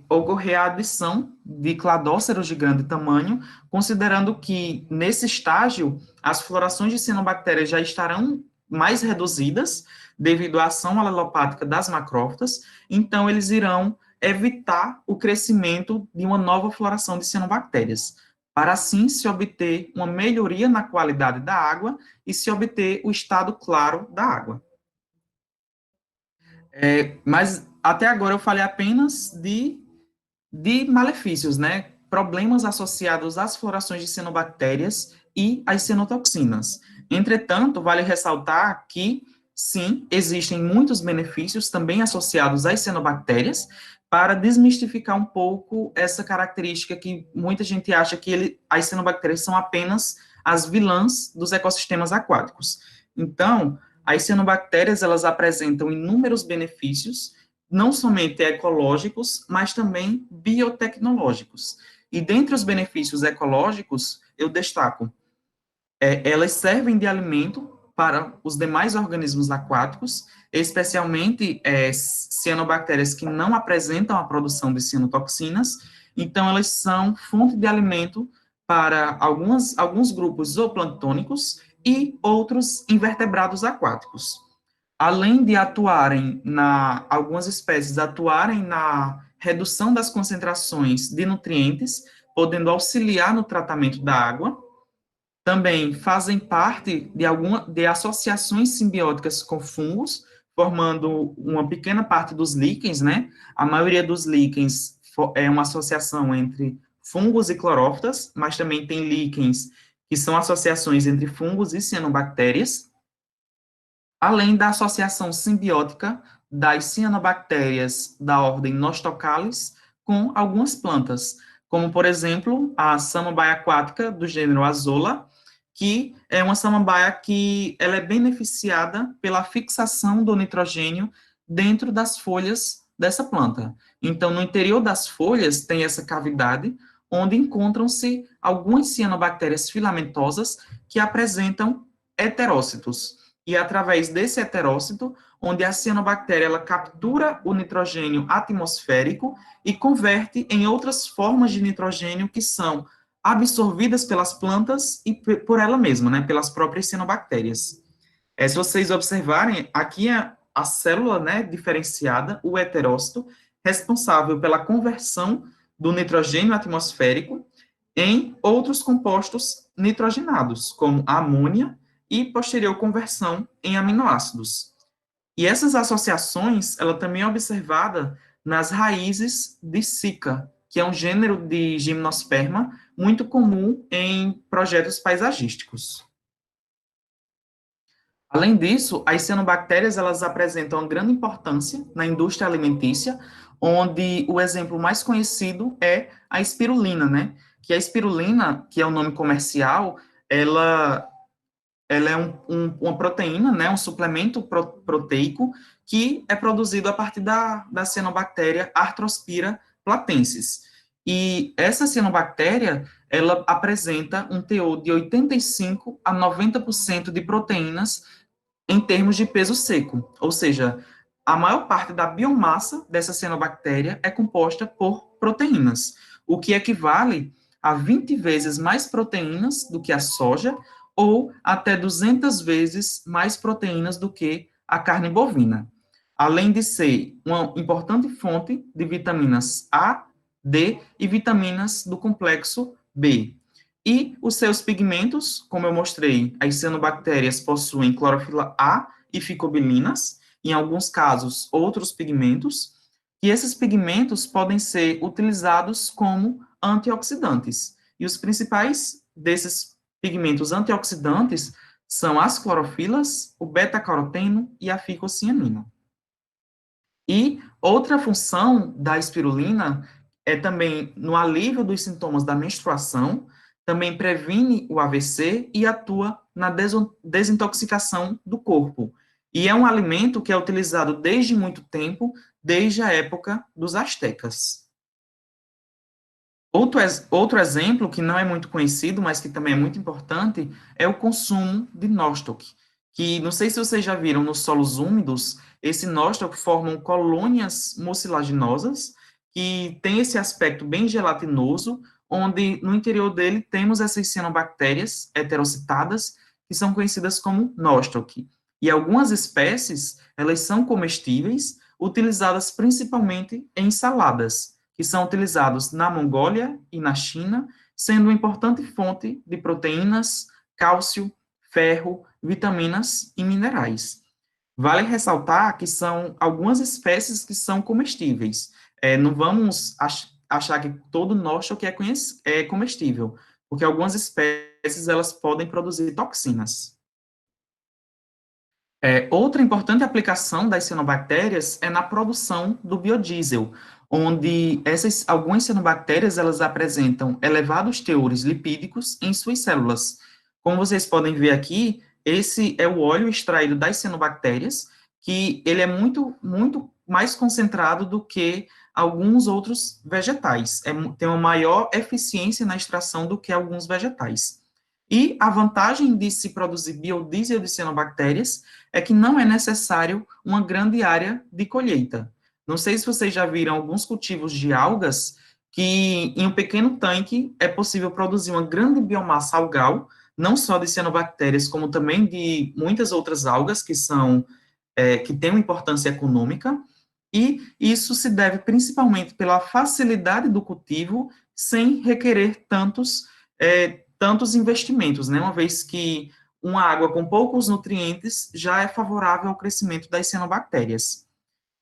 ocorrer a adição de cladóceros de grande tamanho, considerando que, nesse estágio, as florações de cianobactérias já estarão mais reduzidas, devido à ação alelopática das macrófitas, então eles irão evitar o crescimento de uma nova floração de cianobactérias, para assim se obter uma melhoria na qualidade da água e se obter o estado claro da água. Mas até agora eu falei apenas de malefícios, né? Problemas associados às florações de cianobactérias e às cianotoxinas. Entretanto, vale ressaltar que, sim, existem muitos benefícios também associados às cianobactérias para desmistificar um pouco essa característica que muita gente acha que as cianobactérias são apenas as vilãs dos ecossistemas aquáticos. Então, as cianobactérias, elas apresentam inúmeros benefícios, não somente ecológicos, mas também biotecnológicos. E dentre os benefícios ecológicos, eu destaco, elas servem de alimento para os demais organismos aquáticos, especialmente cianobactérias que não apresentam a produção de cianotoxinas, então elas são fonte de alimento para alguns grupos zooplânctônicos e outros invertebrados aquáticos. Além de algumas espécies atuarem na redução das concentrações de nutrientes, podendo auxiliar no tratamento da água, também fazem parte de associações simbióticas com fungos, formando uma pequena parte dos líquens, né? A maioria dos líquens é uma associação entre fungos e clorófitas, mas também tem líquens que são associações entre fungos e cianobactérias, além da associação simbiótica das cianobactérias da ordem Nostocalis com algumas plantas, como, por exemplo, a samambaia aquática do gênero Azolla, que é uma samambaia que ela é beneficiada pela fixação do nitrogênio dentro das folhas dessa planta. Então, no interior das folhas tem essa cavidade, onde encontram-se algumas cianobactérias filamentosas que apresentam heterócitos. E é através desse heterócito, onde a cianobactéria ela captura o nitrogênio atmosférico e converte em outras formas de nitrogênio que são absorvidas pelas plantas e por ela mesma, né, pelas próprias cianobactérias. Se vocês observarem, aqui é a célula, né, diferenciada, o heterócito, responsável pela conversão do nitrogênio atmosférico em outros compostos nitrogenados, como a amônia e posterior conversão em aminoácidos. E essas associações, ela também é observada nas raízes de Cica, que é um gênero de gimnosperma muito comum em projetos paisagísticos. Além disso, as cianobactérias elas apresentam uma grande importância na indústria alimentícia, onde o exemplo mais conhecido é a espirulina, né? Que a espirulina, que é o nome comercial, ela é uma proteína, né? Um suplemento proteico que é produzido a partir da cianobactéria Arthrospira platensis. E essa cianobactéria, ela apresenta um teor de 85 a 90% de proteínas em termos de peso seco, ou seja, a maior parte da biomassa dessa cianobactéria é composta por proteínas, o que equivale a 20 vezes mais proteínas do que a soja ou até 200 vezes mais proteínas do que a carne bovina, além de ser uma importante fonte de vitaminas A, D e vitaminas do complexo B. E os seus pigmentos, como eu mostrei, as cianobactérias possuem clorofila A e ficobilinas, em alguns casos, outros pigmentos, e esses pigmentos podem ser utilizados como antioxidantes. E os principais desses pigmentos antioxidantes são as clorofilas, o beta-caroteno e a ficocianina. E outra função da espirulina é também no alívio dos sintomas da menstruação, também previne o AVC e atua na desintoxicação do corpo. E é um alimento que é utilizado desde muito tempo, desde a época dos astecas. Outro exemplo, que não é muito conhecido, mas que também é muito importante, é o consumo de nostoc, que não sei se vocês já viram nos solos úmidos, esse nostoc formam colônias mucilaginosas, que tem esse aspecto bem gelatinoso, onde no interior dele temos essas cianobactérias heterocitadas, que são conhecidas como nostoc. E algumas espécies, elas são comestíveis, utilizadas principalmente em saladas, que são utilizados na Mongólia e na China, sendo uma importante fonte de proteínas, cálcio, ferro, vitaminas e minerais. Vale ressaltar que são algumas espécies que são comestíveis. Não vamos achar que todo nostoc é comestível, porque algumas espécies elas podem produzir toxinas. Outra importante aplicação das cianobactérias é na produção do biodiesel, onde algumas cianobactérias elas apresentam elevados teores lipídicos em suas células. Como vocês podem ver aqui, esse é o óleo extraído das cianobactérias, que ele é muito mais concentrado do que alguns outros vegetais. Tem uma maior eficiência na extração do que alguns vegetais. E a vantagem de se produzir biodiesel de cianobactérias é que não é necessário uma grande área de colheita. Não sei se vocês já viram alguns cultivos de algas que em um pequeno tanque é possível produzir uma grande biomassa algal, não só de cianobactérias, como também de muitas outras algas que têm uma importância econômica, e isso se deve principalmente pela facilidade do cultivo, sem requerer tantos investimentos, né? Uma vez que uma água com poucos nutrientes já é favorável ao crescimento das cianobactérias.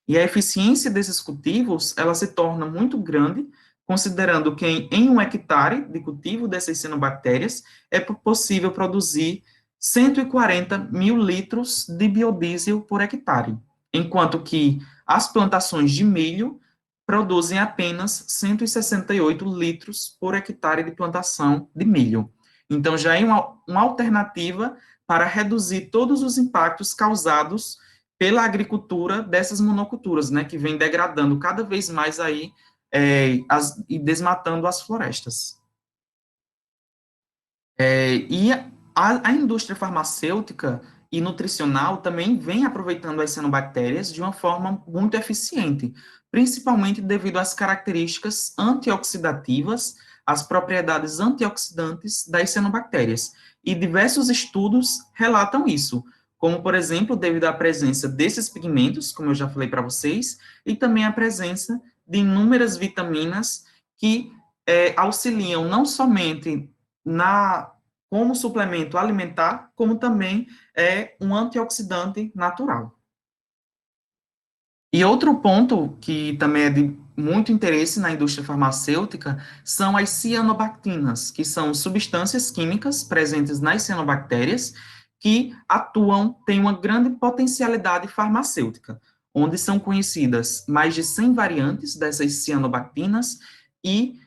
E a eficiência desses cultivos, ela se torna muito grande, considerando que em 1 hectare de cultivo dessas cianobactérias é possível produzir 140 mil litros de biodiesel por hectare, enquanto que as plantações de milho produzem apenas 168 litros por hectare de plantação de milho. Então, já é uma alternativa para reduzir todos os impactos causados pela agricultura dessas monoculturas, né, que vem degradando cada vez mais aí e desmatando as florestas. E a indústria farmacêutica e nutricional também vem aproveitando as cianobactérias de uma forma muito eficiente, principalmente devido às características antioxidativas, às propriedades antioxidantes das cianobactérias. E diversos estudos relatam isso, como, por exemplo, devido à presença desses pigmentos, como eu já falei para vocês, e também a presença de inúmeras vitaminas que auxiliam não somente como suplemento alimentar, como também é um antioxidante natural. E outro ponto que também é de muito interesse na indústria farmacêutica são as cianobactinas, que são substâncias químicas presentes nas cianobactérias que têm uma grande potencialidade farmacêutica, onde são conhecidas mais de 100 variantes dessas cianobactinas e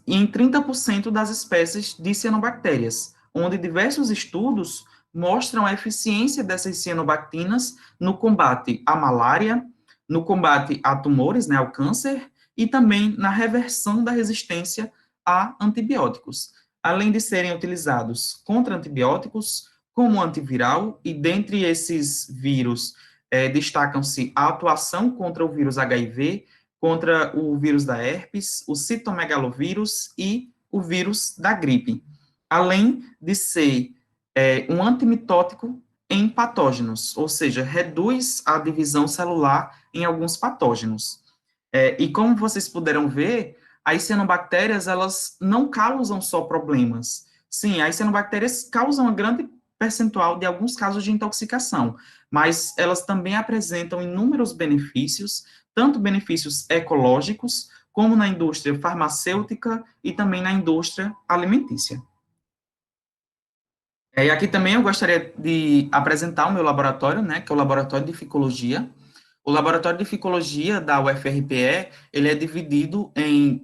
em 30% das espécies de cianobactérias, onde diversos estudos mostram a eficiência dessas cianobactinas no combate à malária, no combate a tumores, né, ao câncer, e também na reversão da resistência a antibióticos, além de serem utilizados contra antibióticos, como antiviral, e dentre esses vírus destacam-se a atuação contra o vírus HIV, contra o vírus da herpes, o citomegalovírus e o vírus da gripe, além de ser um antimitótico em patógenos, ou seja, reduz a divisão celular em alguns patógenos. E como vocês puderam ver, as cianobactérias, elas não causam só problemas. Sim, as cianobactérias causam uma grande percentual de alguns casos de intoxicação, mas elas também apresentam inúmeros benefícios, tanto benefícios ecológicos, como na indústria farmacêutica e também na indústria alimentícia. E aqui também eu gostaria de apresentar o meu laboratório, né, que é o Laboratório de Ficologia. O Laboratório de Ficologia da UFRPE, ele é dividido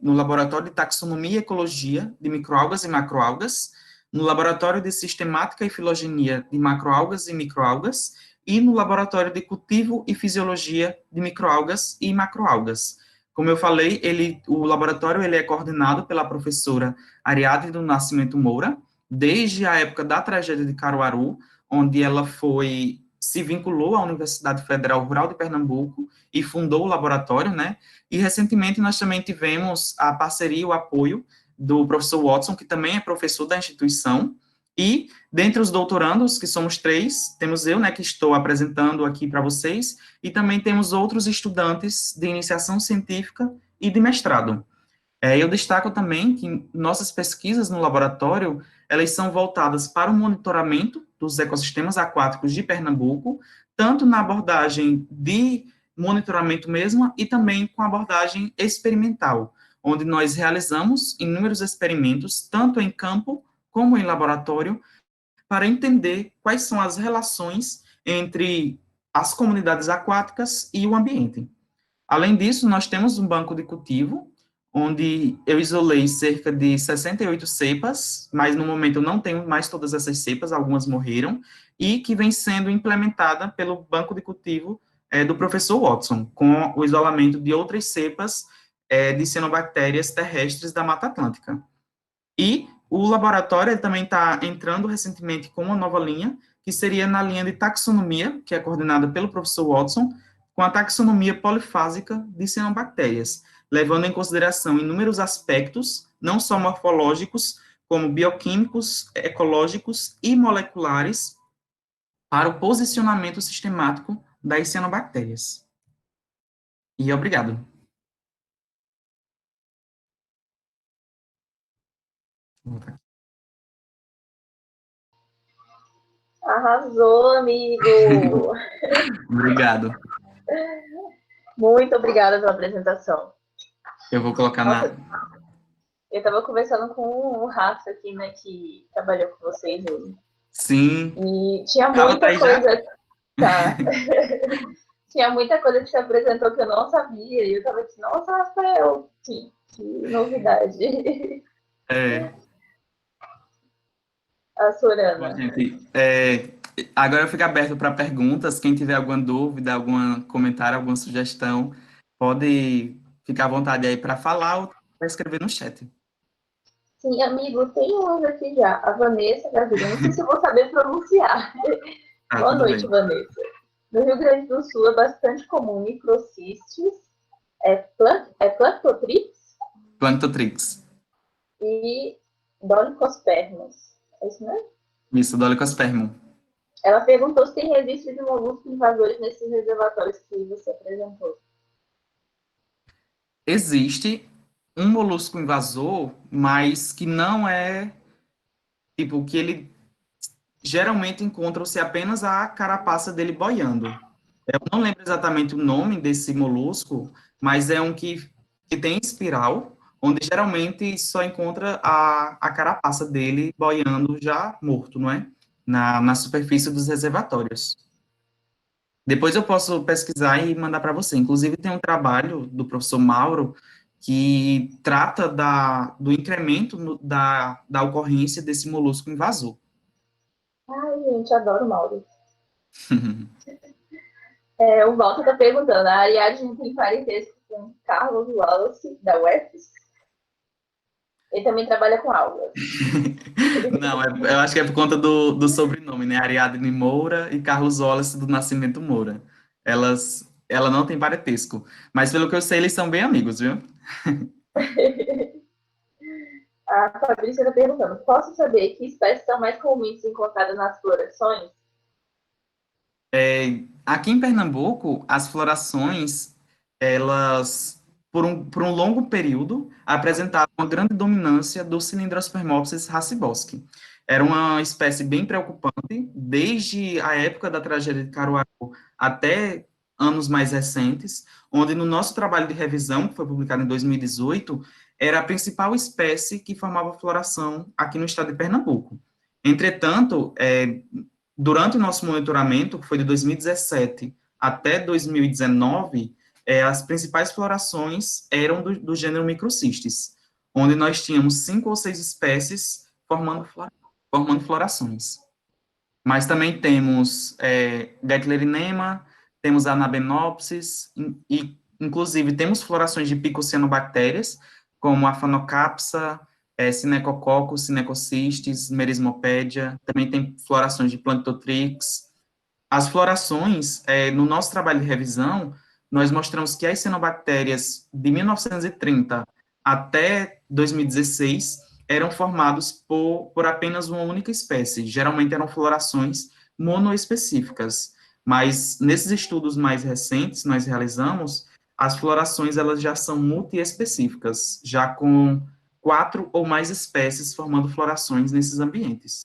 no Laboratório de Taxonomia e Ecologia de Microalgas e Macroalgas, no Laboratório de Sistemática e Filogenia de Macroalgas e Microalgas, e no Laboratório de Cultivo e Fisiologia de Microalgas e Macroalgas. Como eu falei, o laboratório ele é coordenado pela professora Ariadne do Nascimento Moura, desde a época da tragédia de Caruaru, onde ela se vinculou à Universidade Federal Rural de Pernambuco e fundou o laboratório, né? E recentemente nós também tivemos a parceria e o apoio do professor Watson, que também é professor da instituição, e dentre os doutorandos, que somos 3, temos eu, né, que estou apresentando aqui para vocês, e também temos outros estudantes de iniciação científica e de mestrado. Eu destaco também que nossas pesquisas no laboratório, elas são voltadas para o monitoramento dos ecossistemas aquáticos de Pernambuco, tanto na abordagem de monitoramento mesmo, e também com abordagem experimental, onde nós realizamos inúmeros experimentos, tanto em campo como em laboratório, para entender quais são as relações entre as comunidades aquáticas e o ambiente. Além disso, nós temos um banco de cultivo, onde eu isolei cerca de 68 cepas, mas no momento eu não tenho mais todas essas cepas, algumas morreram, e que vem sendo implementada pelo banco de cultivo do professor Watson, com o isolamento de outras cepas de cianobactérias terrestres da Mata Atlântica. E o laboratório ele também está entrando recentemente com uma nova linha, que seria na linha de taxonomia, que é coordenada pelo professor Watson, com a taxonomia polifásica de cianobactérias, levando em consideração inúmeros aspectos, não só morfológicos, como bioquímicos, ecológicos e moleculares, para o posicionamento sistemático das cianobactérias. E obrigado. Arrasou, amigo! Obrigado. Muito obrigada pela apresentação. Eu vou colocar Nossa, na... eu estava conversando com o Rafa aqui, né, que trabalhou com vocês hoje. Sim. E tinha Rafa tá muita aí já? coisa, tá? Tinha muita coisa que você apresentou que eu não sabia. E eu tava assim, nossa, Rafael, que novidade. É. A Bom, Sorana. gente, agora eu fico aberto para perguntas. Quem tiver alguma dúvida, algum comentário, alguma sugestão, pode ficar à vontade aí para falar ou para escrever no chat. Sim, amigo, tem umas aqui já. A Vanessa Gaviria, não sei se eu vou saber pronunciar. Ah, Boa tudo noite, bem. Vanessa. No Rio Grande do Sul é bastante comum microcistes, Plantotrix Planctotrix. e Dolichospermos. É isso mesmo? Isso, Dolichospermum. Ela perguntou se tem registro de moluscos invasores nesses reservatórios que você apresentou. Existe um molusco invasor, mas que não é, tipo, que ele geralmente encontra-se apenas a carapaça dele boiando. Eu não lembro exatamente o nome desse molusco, mas é um que tem espiral, onde geralmente só encontra a carapaça dele boiando já morto, não é? Na superfície dos reservatórios. Depois eu posso pesquisar e mandar para você. Inclusive, tem um trabalho do professor Mauro que trata do incremento da ocorrência desse molusco invasor. Ai, gente, adoro o Mauro. O Walter está perguntando, a Ariadne tem parentesco com Carlos Wallace, da UFS? Ele também trabalha com algas. Não, eu acho que é por conta do sobrenome, né? Ariadne Moura e Carlos Wallace do Nascimento Moura. Ela não tem parentesco. Mas pelo que eu sei, eles são bem amigos, viu? A Fabrícia está perguntando, posso saber que espécies são mais comumente encontradas nas florações? Aqui em Pernambuco, as florações, elas, por um longo período, apresentavam uma grande dominância do Cylindrospermopsis racibosque. Era uma espécie bem preocupante, desde a época da tragédia de Caruaru até anos mais recentes, onde no nosso trabalho de revisão, que foi publicado em 2018, era a principal espécie que formava floração aqui no estado de Pernambuco. Entretanto, durante o nosso monitoramento, que foi de 2017 até 2019, as principais florações eram do gênero Microcistes, onde nós tínhamos 5 ou 6 espécies formando florações. Mas também temos Getlerinema, temos Anabenopsis, inclusive temos florações de picocianobactérias, como a Phanocapsa, Cinecococcus, Cinecocistes, Merismopédia, também tem florações de Planctotrix. As florações, no nosso trabalho de revisão, nós mostramos que as cianobactérias de 1930 até 2016 eram formados por apenas uma única espécie, geralmente eram florações monoespecíficas, mas nesses estudos mais recentes nós realizamos, as florações elas já são multiespecíficas, já com 4 ou mais espécies formando florações nesses ambientes.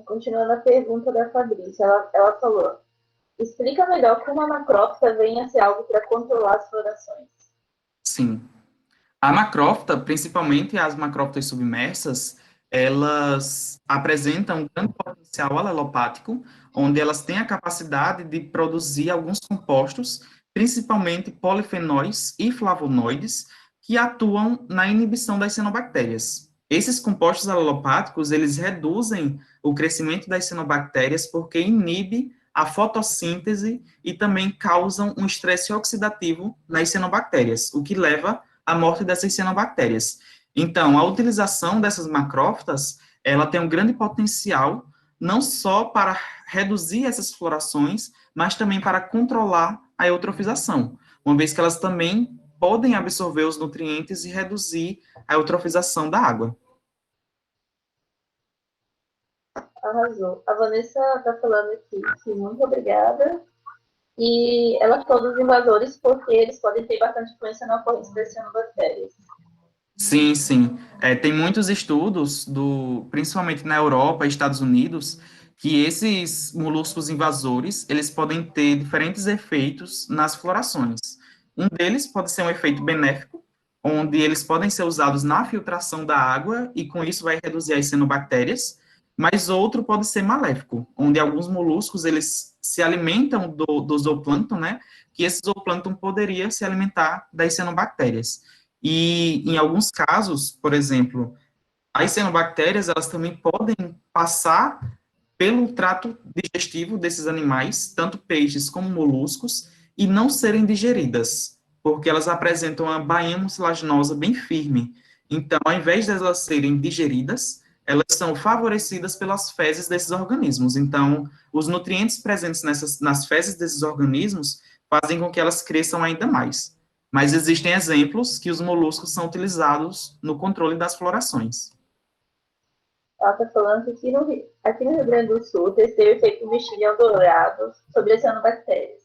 Continuando a pergunta da Fabrícia, ela falou, explica melhor como a macrófita vem a ser algo para controlar as florações. Sim. A macrófita, principalmente as macrófitas submersas, elas apresentam um grande potencial alelopático, onde elas têm a capacidade de produzir alguns compostos, principalmente polifenóis e flavonoides, que atuam na inibição das cianobactérias. Esses compostos alelopáticos, eles reduzem o crescimento das cianobactérias porque inibe a fotossíntese e também causam um estresse oxidativo nas cianobactérias, o que leva à morte dessas cianobactérias. Então, a utilização dessas macrófitas, ela tem um grande potencial, não só para reduzir essas florações, mas também para controlar a eutrofização, uma vez que elas também podem absorver os nutrientes e reduzir a eutrofização da água. Arrasou. A Vanessa está falando aqui que muito obrigada. E ela falou dos invasores porque eles podem ter bastante influência na ocorrência das cianobactérias. Sim, sim. Tem muitos estudos, principalmente na Europa e Estados Unidos, que esses moluscos invasores, eles podem ter diferentes efeitos nas florações. Um deles pode ser um efeito benéfico, onde eles podem ser usados na filtração da água e com isso vai reduzir as cianobactérias, mas outro pode ser maléfico, onde alguns moluscos, eles se alimentam do zooplâncton, né, que esse zooplâncton poderia se alimentar das cianobactérias. E, em alguns casos, por exemplo, as cianobactérias, elas também podem passar pelo trato digestivo desses animais, tanto peixes como moluscos, e não serem digeridas, porque elas apresentam uma bainha mucilaginosa bem firme. Então, ao invés de elas serem digeridas, elas são favorecidas pelas fezes desses organismos. Então, os nutrientes presentes nas fezes desses organismos fazem com que elas cresçam ainda mais. Mas existem exemplos que os moluscos são utilizados no controle das florações. Ela está falando que aqui no Rio Grande do Sul testei o efeito mexilhão dourado sobre as cianobactérias.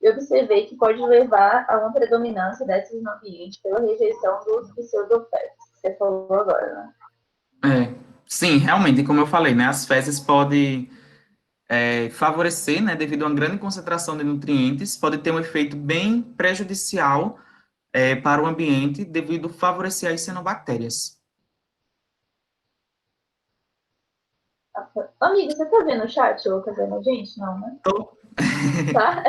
E observei que pode levar a uma predominância dessas no ambiente pela rejeição dos pseudofetos. Você falou agora, né? Sim, realmente, como eu falei, né, as fezes podem favorecer, né, devido a uma grande concentração de nutrientes, pode ter um efeito bem prejudicial para o ambiente, devido a favorecer as cianobactérias. Amigo, você tá vendo o chat ou tá vendo a gente? Não, né? Tô. Tá?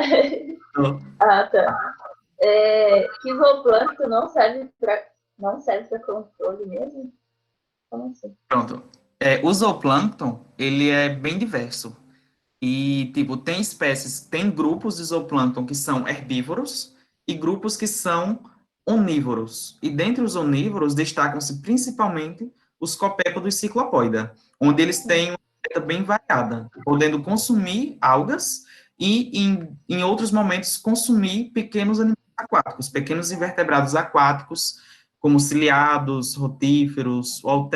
Tô. Ah, tá. Que zooplâncton não serve para controle mesmo? Como assim? Pronto. O zooplâncton, ele é bem diverso. E, tipo, tem espécies, tem grupos de zooplâncton que são herbívoros e grupos que são onívoros. E dentre os onívoros, destacam-se principalmente os copépodos ciclopoida, onde eles têm uma dieta bem variada, podendo consumir algas e, em outros momentos, consumir pequenos animais aquáticos, pequenos invertebrados aquáticos, como ciliados, rotíferos, ou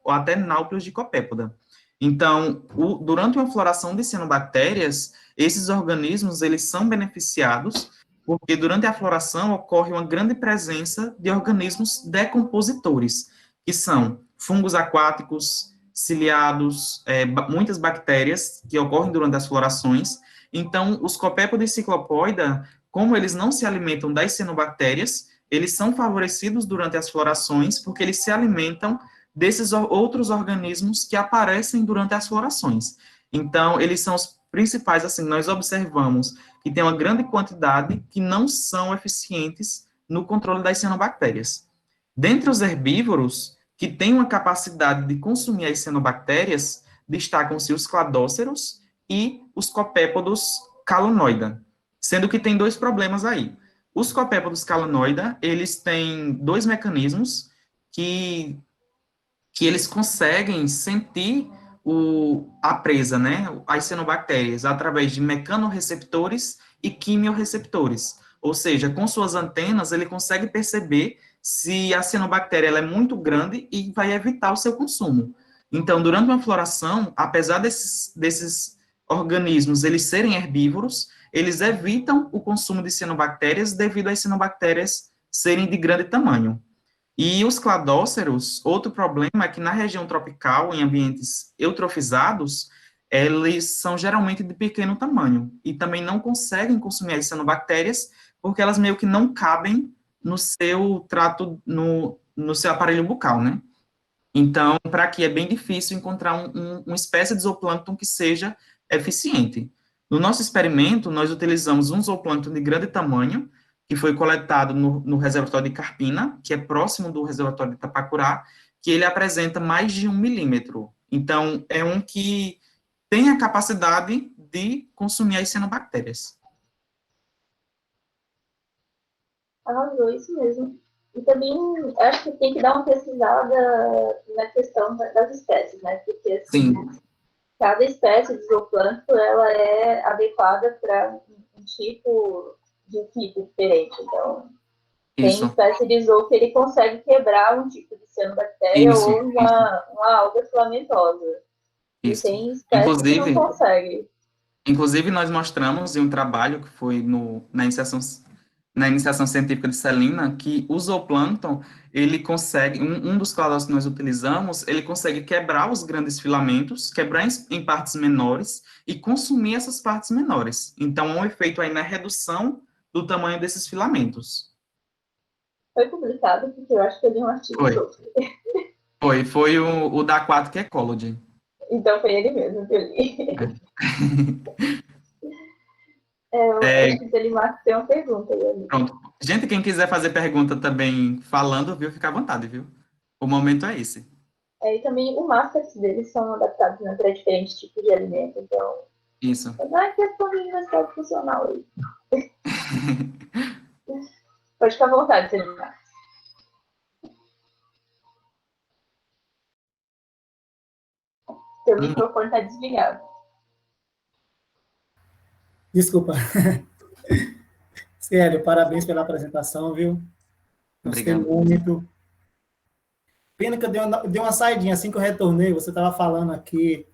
até náuplios de copépoda. Então, durante uma floração de cianobactérias, esses organismos, eles são beneficiados, porque durante a floração ocorre uma grande presença de organismos decompositores, que são fungos aquáticos, ciliados, muitas bactérias que ocorrem durante as florações. Então, os copépodes ciclopoida, como eles não se alimentam das cianobactérias, eles são favorecidos durante as florações, porque eles se alimentam desses outros organismos que aparecem durante as florações. Então, eles são os principais, assim, nós observamos que tem uma grande quantidade que não são eficientes no controle das cianobactérias. Dentre os herbívoros, que têm uma capacidade de consumir as cianobactérias, destacam-se os cladóceros e os copépodos calonoida, sendo que tem dois problemas aí. Os copépodos calonoida, eles têm dois mecanismos que eles conseguem sentir a presa, né, as cianobactérias, através de mecanorreceptores e quimiorreceptores. Ou seja, com suas antenas, ele consegue perceber se a cianobactéria ela é muito grande e vai evitar o seu consumo. Então, durante uma floração, apesar desses organismos eles serem herbívoros, eles evitam o consumo de cianobactérias devido às cianobactérias serem de grande tamanho. E os cladóceros, outro problema é que na região tropical, em ambientes eutrofizados, eles são geralmente de pequeno tamanho e também não conseguem consumir as cianobactérias porque elas meio que não cabem no seu trato, no seu aparelho bucal, né? Então, para aqui é bem difícil encontrar uma espécie de zooplâncton que seja eficiente. No nosso experimento, nós utilizamos um zooplâncton de grande tamanho, que foi coletado no reservatório de Carpina, que é próximo do reservatório de Itapacurá, que ele apresenta mais de 1 milímetro. Então, é um que tem a capacidade de consumir as cianobactérias. Arrasou, isso mesmo. E também acho que tem que dar uma pesquisada na questão das espécies, né? Porque assim, Sim, cada espécie de zooplâncton ela é adequada para um tipo de fito diferente. Então, tem isso, espécie de zoo que ele consegue quebrar um tipo de cianobactéria isso, ou uma alga filamentosa. E isso. tem espécie que não Inclusive, consegue. Inclusive, nós mostramos em um trabalho que foi na iniciação científica de Celina, que o zooplâncton, ele consegue, um dos cladós que nós utilizamos, ele consegue quebrar os grandes filamentos, quebrar em partes menores e consumir essas partes menores. Então, há um efeito aí na redução do tamanho desses filamentos. Foi publicado, porque eu acho que eu li um artigo Foi, sobre. foi o da Aquatic Ecology. Então foi ele mesmo que eu li. Eu acho É, que o Telemar tem uma pergunta aí, ali. pronto. Gente, quem quiser fazer pergunta também falando, viu, fica à vontade, viu? O momento é esse. E também os masters deles são adaptados, né, para diferentes tipos de alimento. Então, Isso. não é questão de universidade funcional aí. Pode ficar à vontade, Telemar. Seu Hum, microfone está desligado. Desculpa. Sério, parabéns pela apresentação, viu? Gostei Obrigado. muito. Pena que eu dei uma saidinha assim que eu retornei. Você estava falando aqui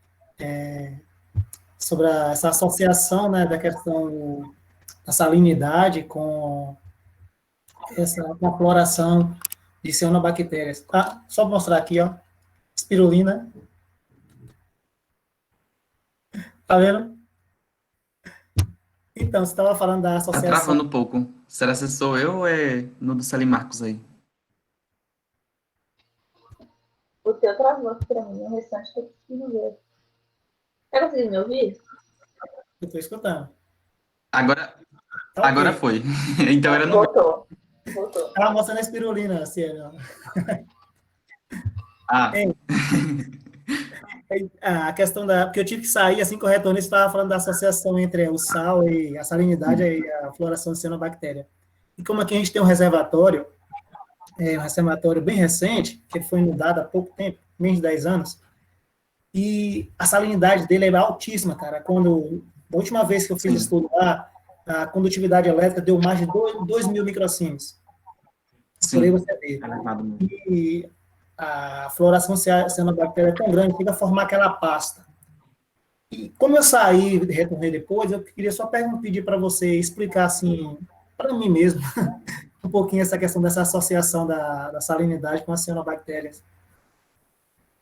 sobre essa associação, né, da questão da salinidade com a floração de cianobactérias. Ah, só mostrar aqui, ó. Espirulina. Tá vendo? Então, você estava falando da Tá associação. travando um pouco. Será que sou eu ou é no do Celim Marcos aí? O teu travou aqui para mim, o restante está conseguindo ver. Tá conseguindo me ouvir? Eu estou escutando. Agora, Tá agora ok. foi. Então era no meu. Voltou. Voltou. Estava mostrando a espirulina, Cielo. Ah, Hein? A questão da. Porque eu tive que sair, assim que eu retornei, você estava falando da associação entre o sal e a salinidade e a floração de cianobactéria. E como aqui a gente tem um reservatório bem recente, que foi mudado há pouco tempo, menos de 10 anos, e a salinidade dele é altíssima, cara. Da última vez que eu fiz sim. estudo lá, a condutividade elétrica deu mais de 2 mil microsiemens. Por aí Sim. você vê. É elevado mesmo. E a floração cianobactéria é tão grande, chega a formar aquela pasta. E como eu saí e retornei depois, eu queria só pedir para você explicar, assim, para mim mesmo, um pouquinho essa questão dessa associação da salinidade com as cianobactérias.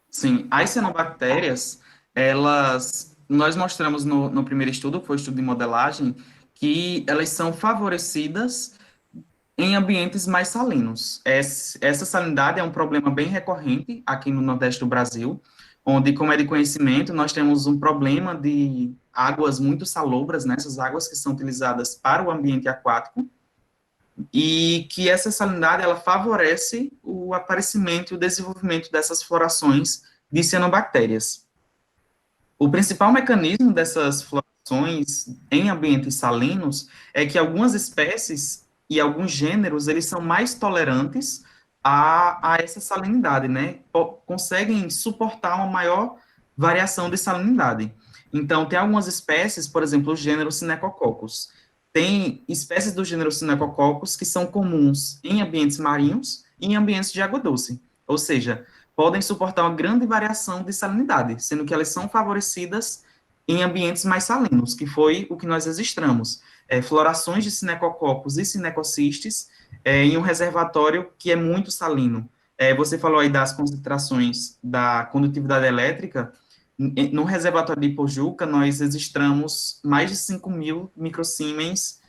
Sim, as cianobactérias, elas, nós mostramos no primeiro estudo, que foi o estudo de modelagem, que elas são favorecidas em ambientes mais salinos. Essa salinidade é um problema bem recorrente aqui no Nordeste do Brasil, onde, como é de conhecimento, nós temos um problema de águas muito salobras, né, essas águas que são utilizadas para o ambiente aquático, e que essa salinidade ela favorece o aparecimento e o desenvolvimento dessas florações de cianobactérias. O principal mecanismo dessas florações em ambientes salinos é que algumas espécies e alguns gêneros, eles são mais tolerantes a essa salinidade, né? Conseguem suportar uma maior variação de salinidade. Então, tem algumas espécies, por exemplo, o gênero Synechococcus. Tem espécies do gênero Synechococcus que são comuns em ambientes marinhos e em ambientes de água doce. Ou seja, podem suportar uma grande variação de salinidade, sendo que elas são favorecidas em ambientes mais salinos, que foi o que nós registramos. Florações de Synechococcus e Synechocistes em um reservatório que é muito salino. Você falou aí das concentrações da condutividade elétrica. No reservatório de Ipojuca, nós registramos mais de 5.000 microsiemens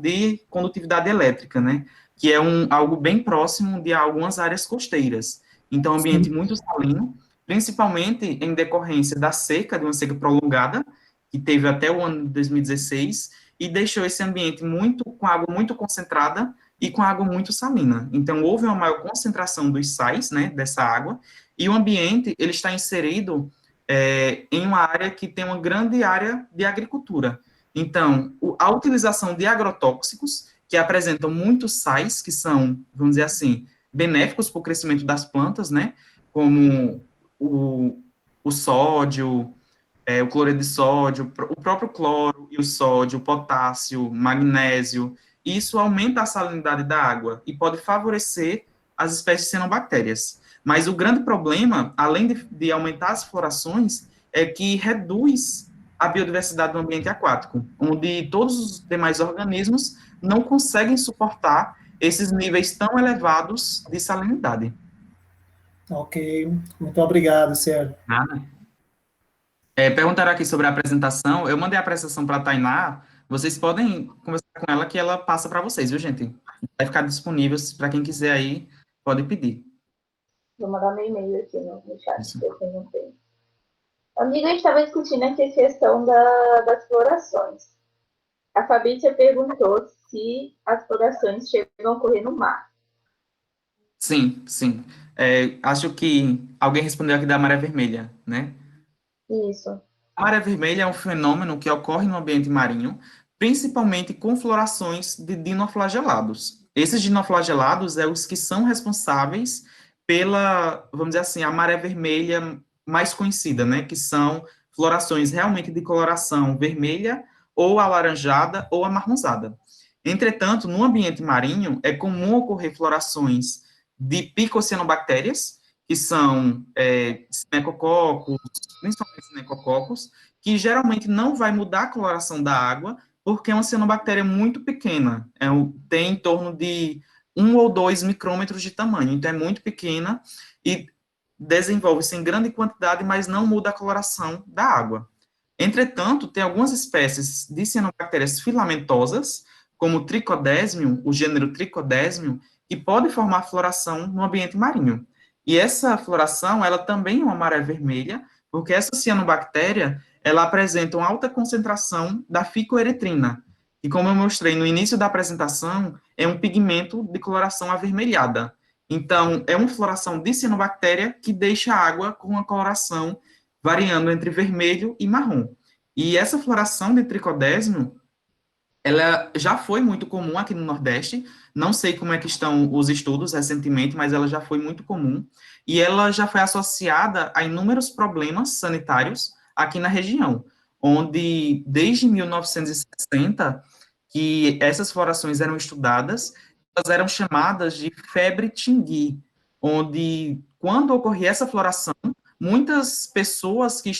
de condutividade elétrica, né? Que é algo bem próximo de algumas áreas costeiras. então um ambiente Sim. muito salino, principalmente em decorrência da seca, de uma seca prolongada, que teve até o ano de 2016, e deixou esse ambiente muito com água muito concentrada e com água muito salina. Então, houve uma maior concentração dos sais, né, dessa água, e o ambiente, ele está inserido em uma área que tem uma grande área de agricultura. Então, a utilização de agrotóxicos, que apresentam muitos sais, que são, vamos dizer assim, benéficos para o crescimento das plantas, né, como o sódio, o cloreto de sódio, o próprio cloro e o sódio, o potássio, magnésio, isso aumenta a salinidade da água e pode favorecer as espécies cianobactérias. Mas o grande problema, além de aumentar as florações, é que reduz a biodiversidade do ambiente aquático, onde todos os demais organismos não conseguem suportar esses níveis tão elevados de salinidade. Ok, muito obrigado, Sérgio. Nada. Perguntaram aqui sobre a apresentação. Eu mandei a apresentação para a Tainá. Vocês podem conversar com ela que ela passa para vocês, viu, gente? Vai ficar disponível para quem quiser aí, pode pedir. Vou mandar meu e-mail aqui no chat, Isso. porque eu não tenho. Amiga, a gente estava discutindo aqui a questão das florações. A Fabrícia perguntou se as florações chegam a ocorrer no mar. Sim, sim. Acho que alguém respondeu aqui da maré vermelha, né? Isso. A maré vermelha é um fenômeno que ocorre no ambiente marinho, principalmente com florações de dinoflagelados. Esses dinoflagelados são os que são responsáveis pela, vamos dizer assim, a maré vermelha mais conhecida, né? Que são florações realmente de coloração vermelha, ou alaranjada, ou amarronzada. Entretanto, no ambiente marinho, é comum ocorrer florações de picocianobactérias, que são cinecococos, principalmente cinecococos, que geralmente não vai mudar a coloração da água, porque é uma cianobactéria muito pequena, tem em torno de 1 ou 2 micrômetros de tamanho, então é muito pequena e desenvolve-se em grande quantidade, mas não muda a coloração da água. Entretanto, tem algumas espécies de cianobactérias filamentosas, como o Trichodesmium, o gênero Trichodesmium, que pode formar floração no ambiente marinho. E essa floração, ela também é uma maré vermelha, porque essa cianobactéria, ela apresenta uma alta concentração da ficoeretrina, que, como eu mostrei no início da apresentação, é um pigmento de coloração avermelhada. Então, é uma floração de cianobactéria que deixa a água com uma coloração variando entre vermelho e marrom. E essa floração de tricodésmio, ela já foi muito comum aqui no Nordeste, não sei como é que estão os estudos recentemente, mas ela já foi muito comum, e ela já foi associada a inúmeros problemas sanitários aqui na região, onde desde 1960 que essas florações eram estudadas, elas eram chamadas de febre tingui, onde quando ocorria essa floração, muitas pessoas que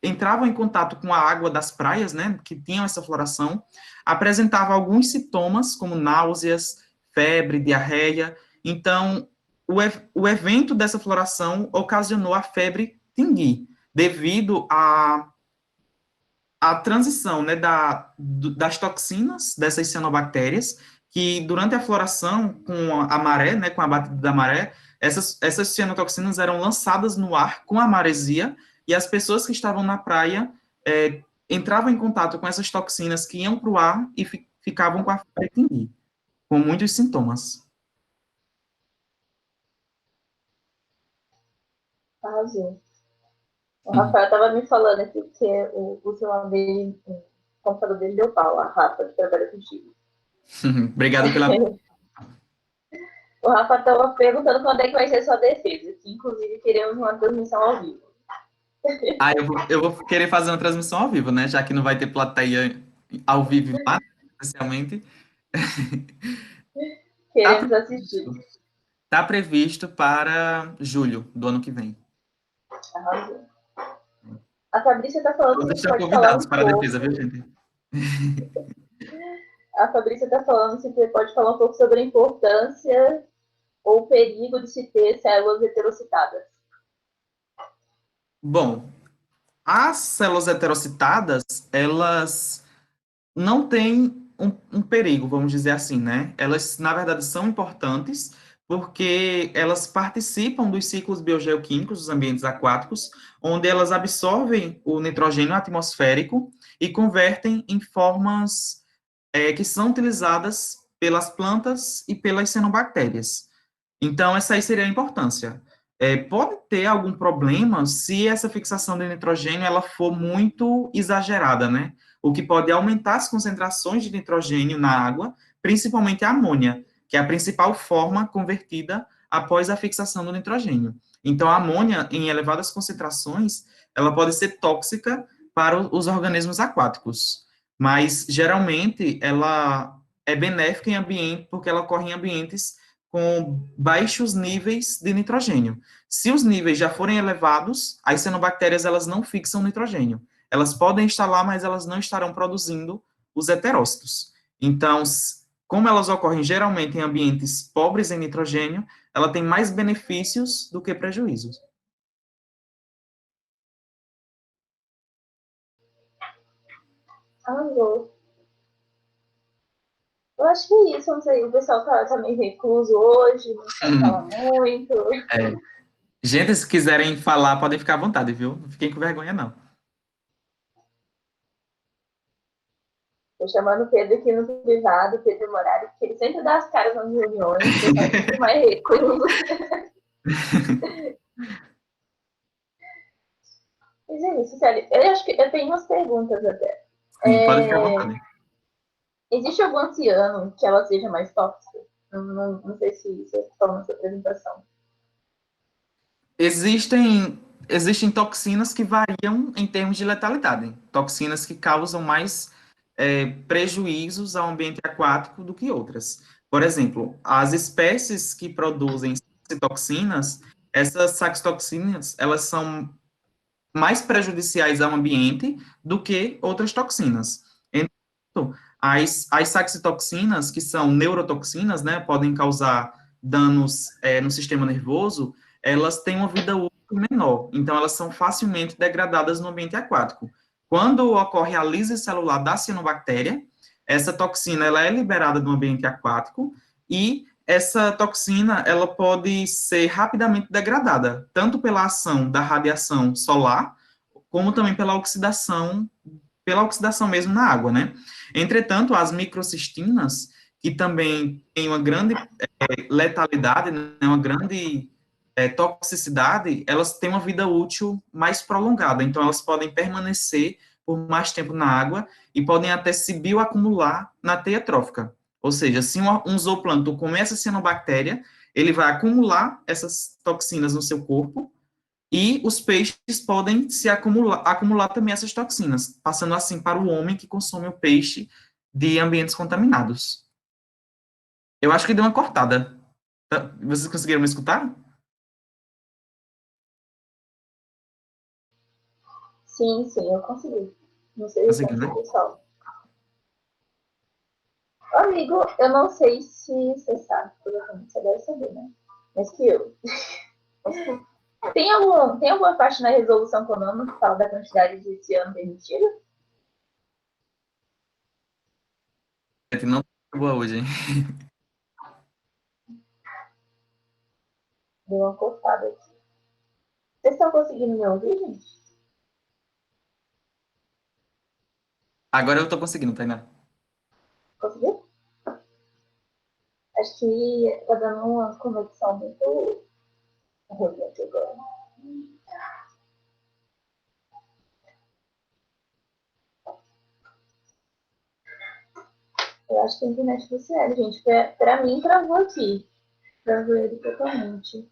entravam em contato com a água das praias, né, que tinham essa floração, apresentava alguns sintomas, como náuseas, febre, diarreia. Então, o evento dessa floração ocasionou a febre tingui, devido à transição, né, das toxinas dessas cianobactérias, que durante a floração, com a maré, né, com a batida da maré, essas cianotoxinas eram lançadas no ar com a maresia, e as pessoas que estavam na praia entravam em contato com essas toxinas que iam para o ar e ficavam com a febre tingui, com muitos sintomas. Arrasou. O Rafael estava me falando aqui que o celular dele, o computador dele deu pau, a Rafa, que trabalha contigo. Obrigado pela... O Rafa estava perguntando quando é que vai ser sua defesa, que inclusive queremos uma transmissão ao vivo. Eu vou querer fazer uma transmissão ao vivo, né? Já que não vai ter plateia ao vivo lá, especialmente. Queremos assistir. Está previsto para julho do ano que vem. Arrasou. A Fabrícia está falando Todos se estão pode falar convidados um para a pouco. defesa, viu, gente? A Fabrícia está falando se você pode falar um pouco sobre a importância ou o perigo de se ter células heterocitadas. Bom, as células heterocitadas, elas não têm um perigo, vamos dizer assim, né? Elas, na verdade, são importantes, porque elas participam dos ciclos biogeoquímicos dos ambientes aquáticos, onde elas absorvem o nitrogênio atmosférico e convertem em formas que são utilizadas pelas plantas e pelas cianobactérias. Então, essa aí seria a importância. Pode ter algum problema se essa fixação de nitrogênio ela for muito exagerada, né? O que pode aumentar as concentrações de nitrogênio na água, principalmente a amônia, que é a principal forma convertida após a fixação do nitrogênio. Então, a amônia, em elevadas concentrações, ela pode ser tóxica para os organismos aquáticos, mas geralmente ela é benéfica em ambiente porque ela ocorre em ambientes com baixos níveis de nitrogênio. Se os níveis já forem elevados, as cianobactérias elas não fixam nitrogênio. Elas podem estar lá, mas elas não estarão produzindo os heterócitos. Então, como elas ocorrem geralmente em ambientes pobres em nitrogênio, ela tem mais benefícios do que prejuízos. Arrasou. Eu acho que é isso, não sei, o pessoal tá meio recluso hoje, não quer falar muito. É. Gente, se quiserem falar, podem ficar à vontade, viu? Não fiquem com vergonha, não. Tô chamando o Pedro aqui no privado, Pedro Morari, porque ele sempre dá as caras nas reuniões, ele tá muito mais recluso. Mas é isso, sério. Eu acho que eu tenho umas perguntas até. Sim, podem ficar à vontade. Existe algum oceano que ela seja mais tóxica? Não sei se você falou na sua apresentação. Existem toxinas que variam em termos de letalidade. Toxinas que causam mais prejuízos ao ambiente aquático do que outras. Por exemplo, as espécies que produzem saxitoxinas, essas saxitoxinas, elas são mais prejudiciais ao ambiente do que outras toxinas. Então, as saxitoxinas, que são neurotoxinas, né, podem causar danos no sistema nervoso, elas têm uma vida útil menor, então elas são facilmente degradadas no ambiente aquático. Quando ocorre a lise celular da cianobactéria, essa toxina ela é liberada do ambiente aquático e essa toxina ela pode ser rapidamente degradada, tanto pela ação da radiação solar, como também pela oxidação mesmo na água, né? Entretanto, as microcistinas, que também têm uma grande letalidade, né, uma grande toxicidade, elas têm uma vida útil mais prolongada, então elas podem permanecer por mais tempo na água e podem até se bioacumular na teia trófica. Ou seja, se um zooplâncton começa a cianobactéria, ele vai acumular essas toxinas no seu corpo e os peixes podem se acumular também essas toxinas, passando assim para o homem que consome o peixe de ambientes contaminados. Eu acho que deu uma cortada. Vocês conseguiram me escutar? Sim, sim, eu consegui. Não sei se Conseguiu, é né? o pessoal. Amigo, eu não sei se você sabe, provavelmente você deve saber, né? Mas que eu. Tem alguma parte na resolução econômica que fala da quantidade de ciano permitida? Não tá boa hoje, hein? Deu uma cortada aqui. Vocês estão conseguindo me ouvir, gente? Agora eu tô conseguindo, Tainá. Conseguiu? Acho que tá dando uma conexão muito ruim aqui agora. Eu acho que a internet do Cielo, gente. Pra mim, travou aqui. Travou ele totalmente.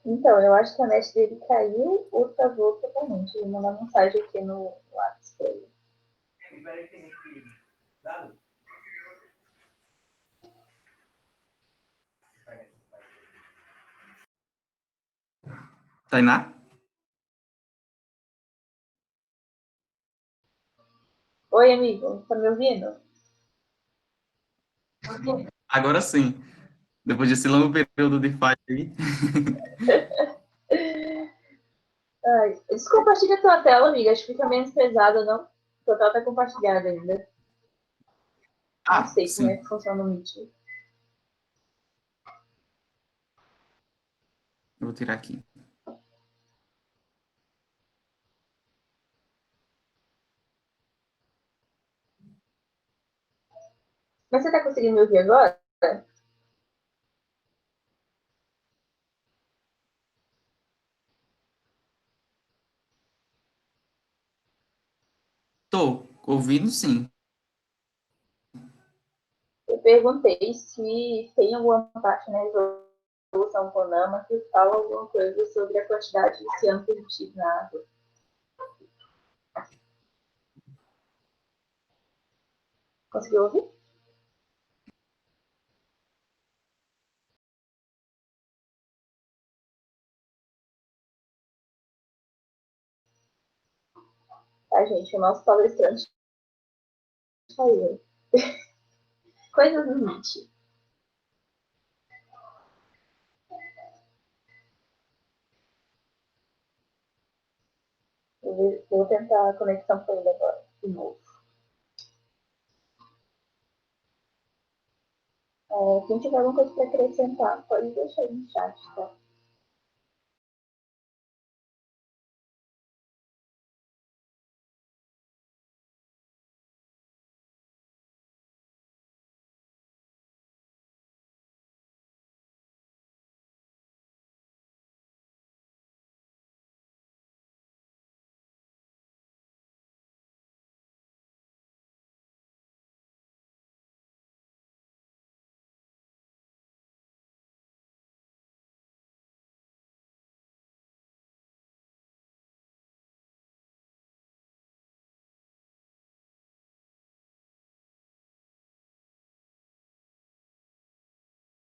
Então, eu acho que a net dele caiu ou travou totalmente. Vou mandar mensagem aqui no WhatsApp. Tainá? Oi, amigo, tá me ouvindo? Agora sim, depois desse longo período de falha aí. Ai, descompartilha a tua tela, amiga. Acho que fica menos pesado, não? Tua tela tá compartilhada ainda. Não Ah, sei como é sim, que funciona o Meet. eu vou tirar aqui. Mas você tá conseguindo me ouvir agora? Tô ouvindo, sim. Eu perguntei se tem alguma parte na resolução CONAMA que fala alguma coisa sobre a quantidade de ciano positivo na água. Conseguiu ouvir? Tá, gente? O nosso palestrante saiu. Coisas do Meet. Vou tentar a conexão com ele agora, de novo. Quem tiver alguma coisa para acrescentar, pode deixar aí no chat, tá?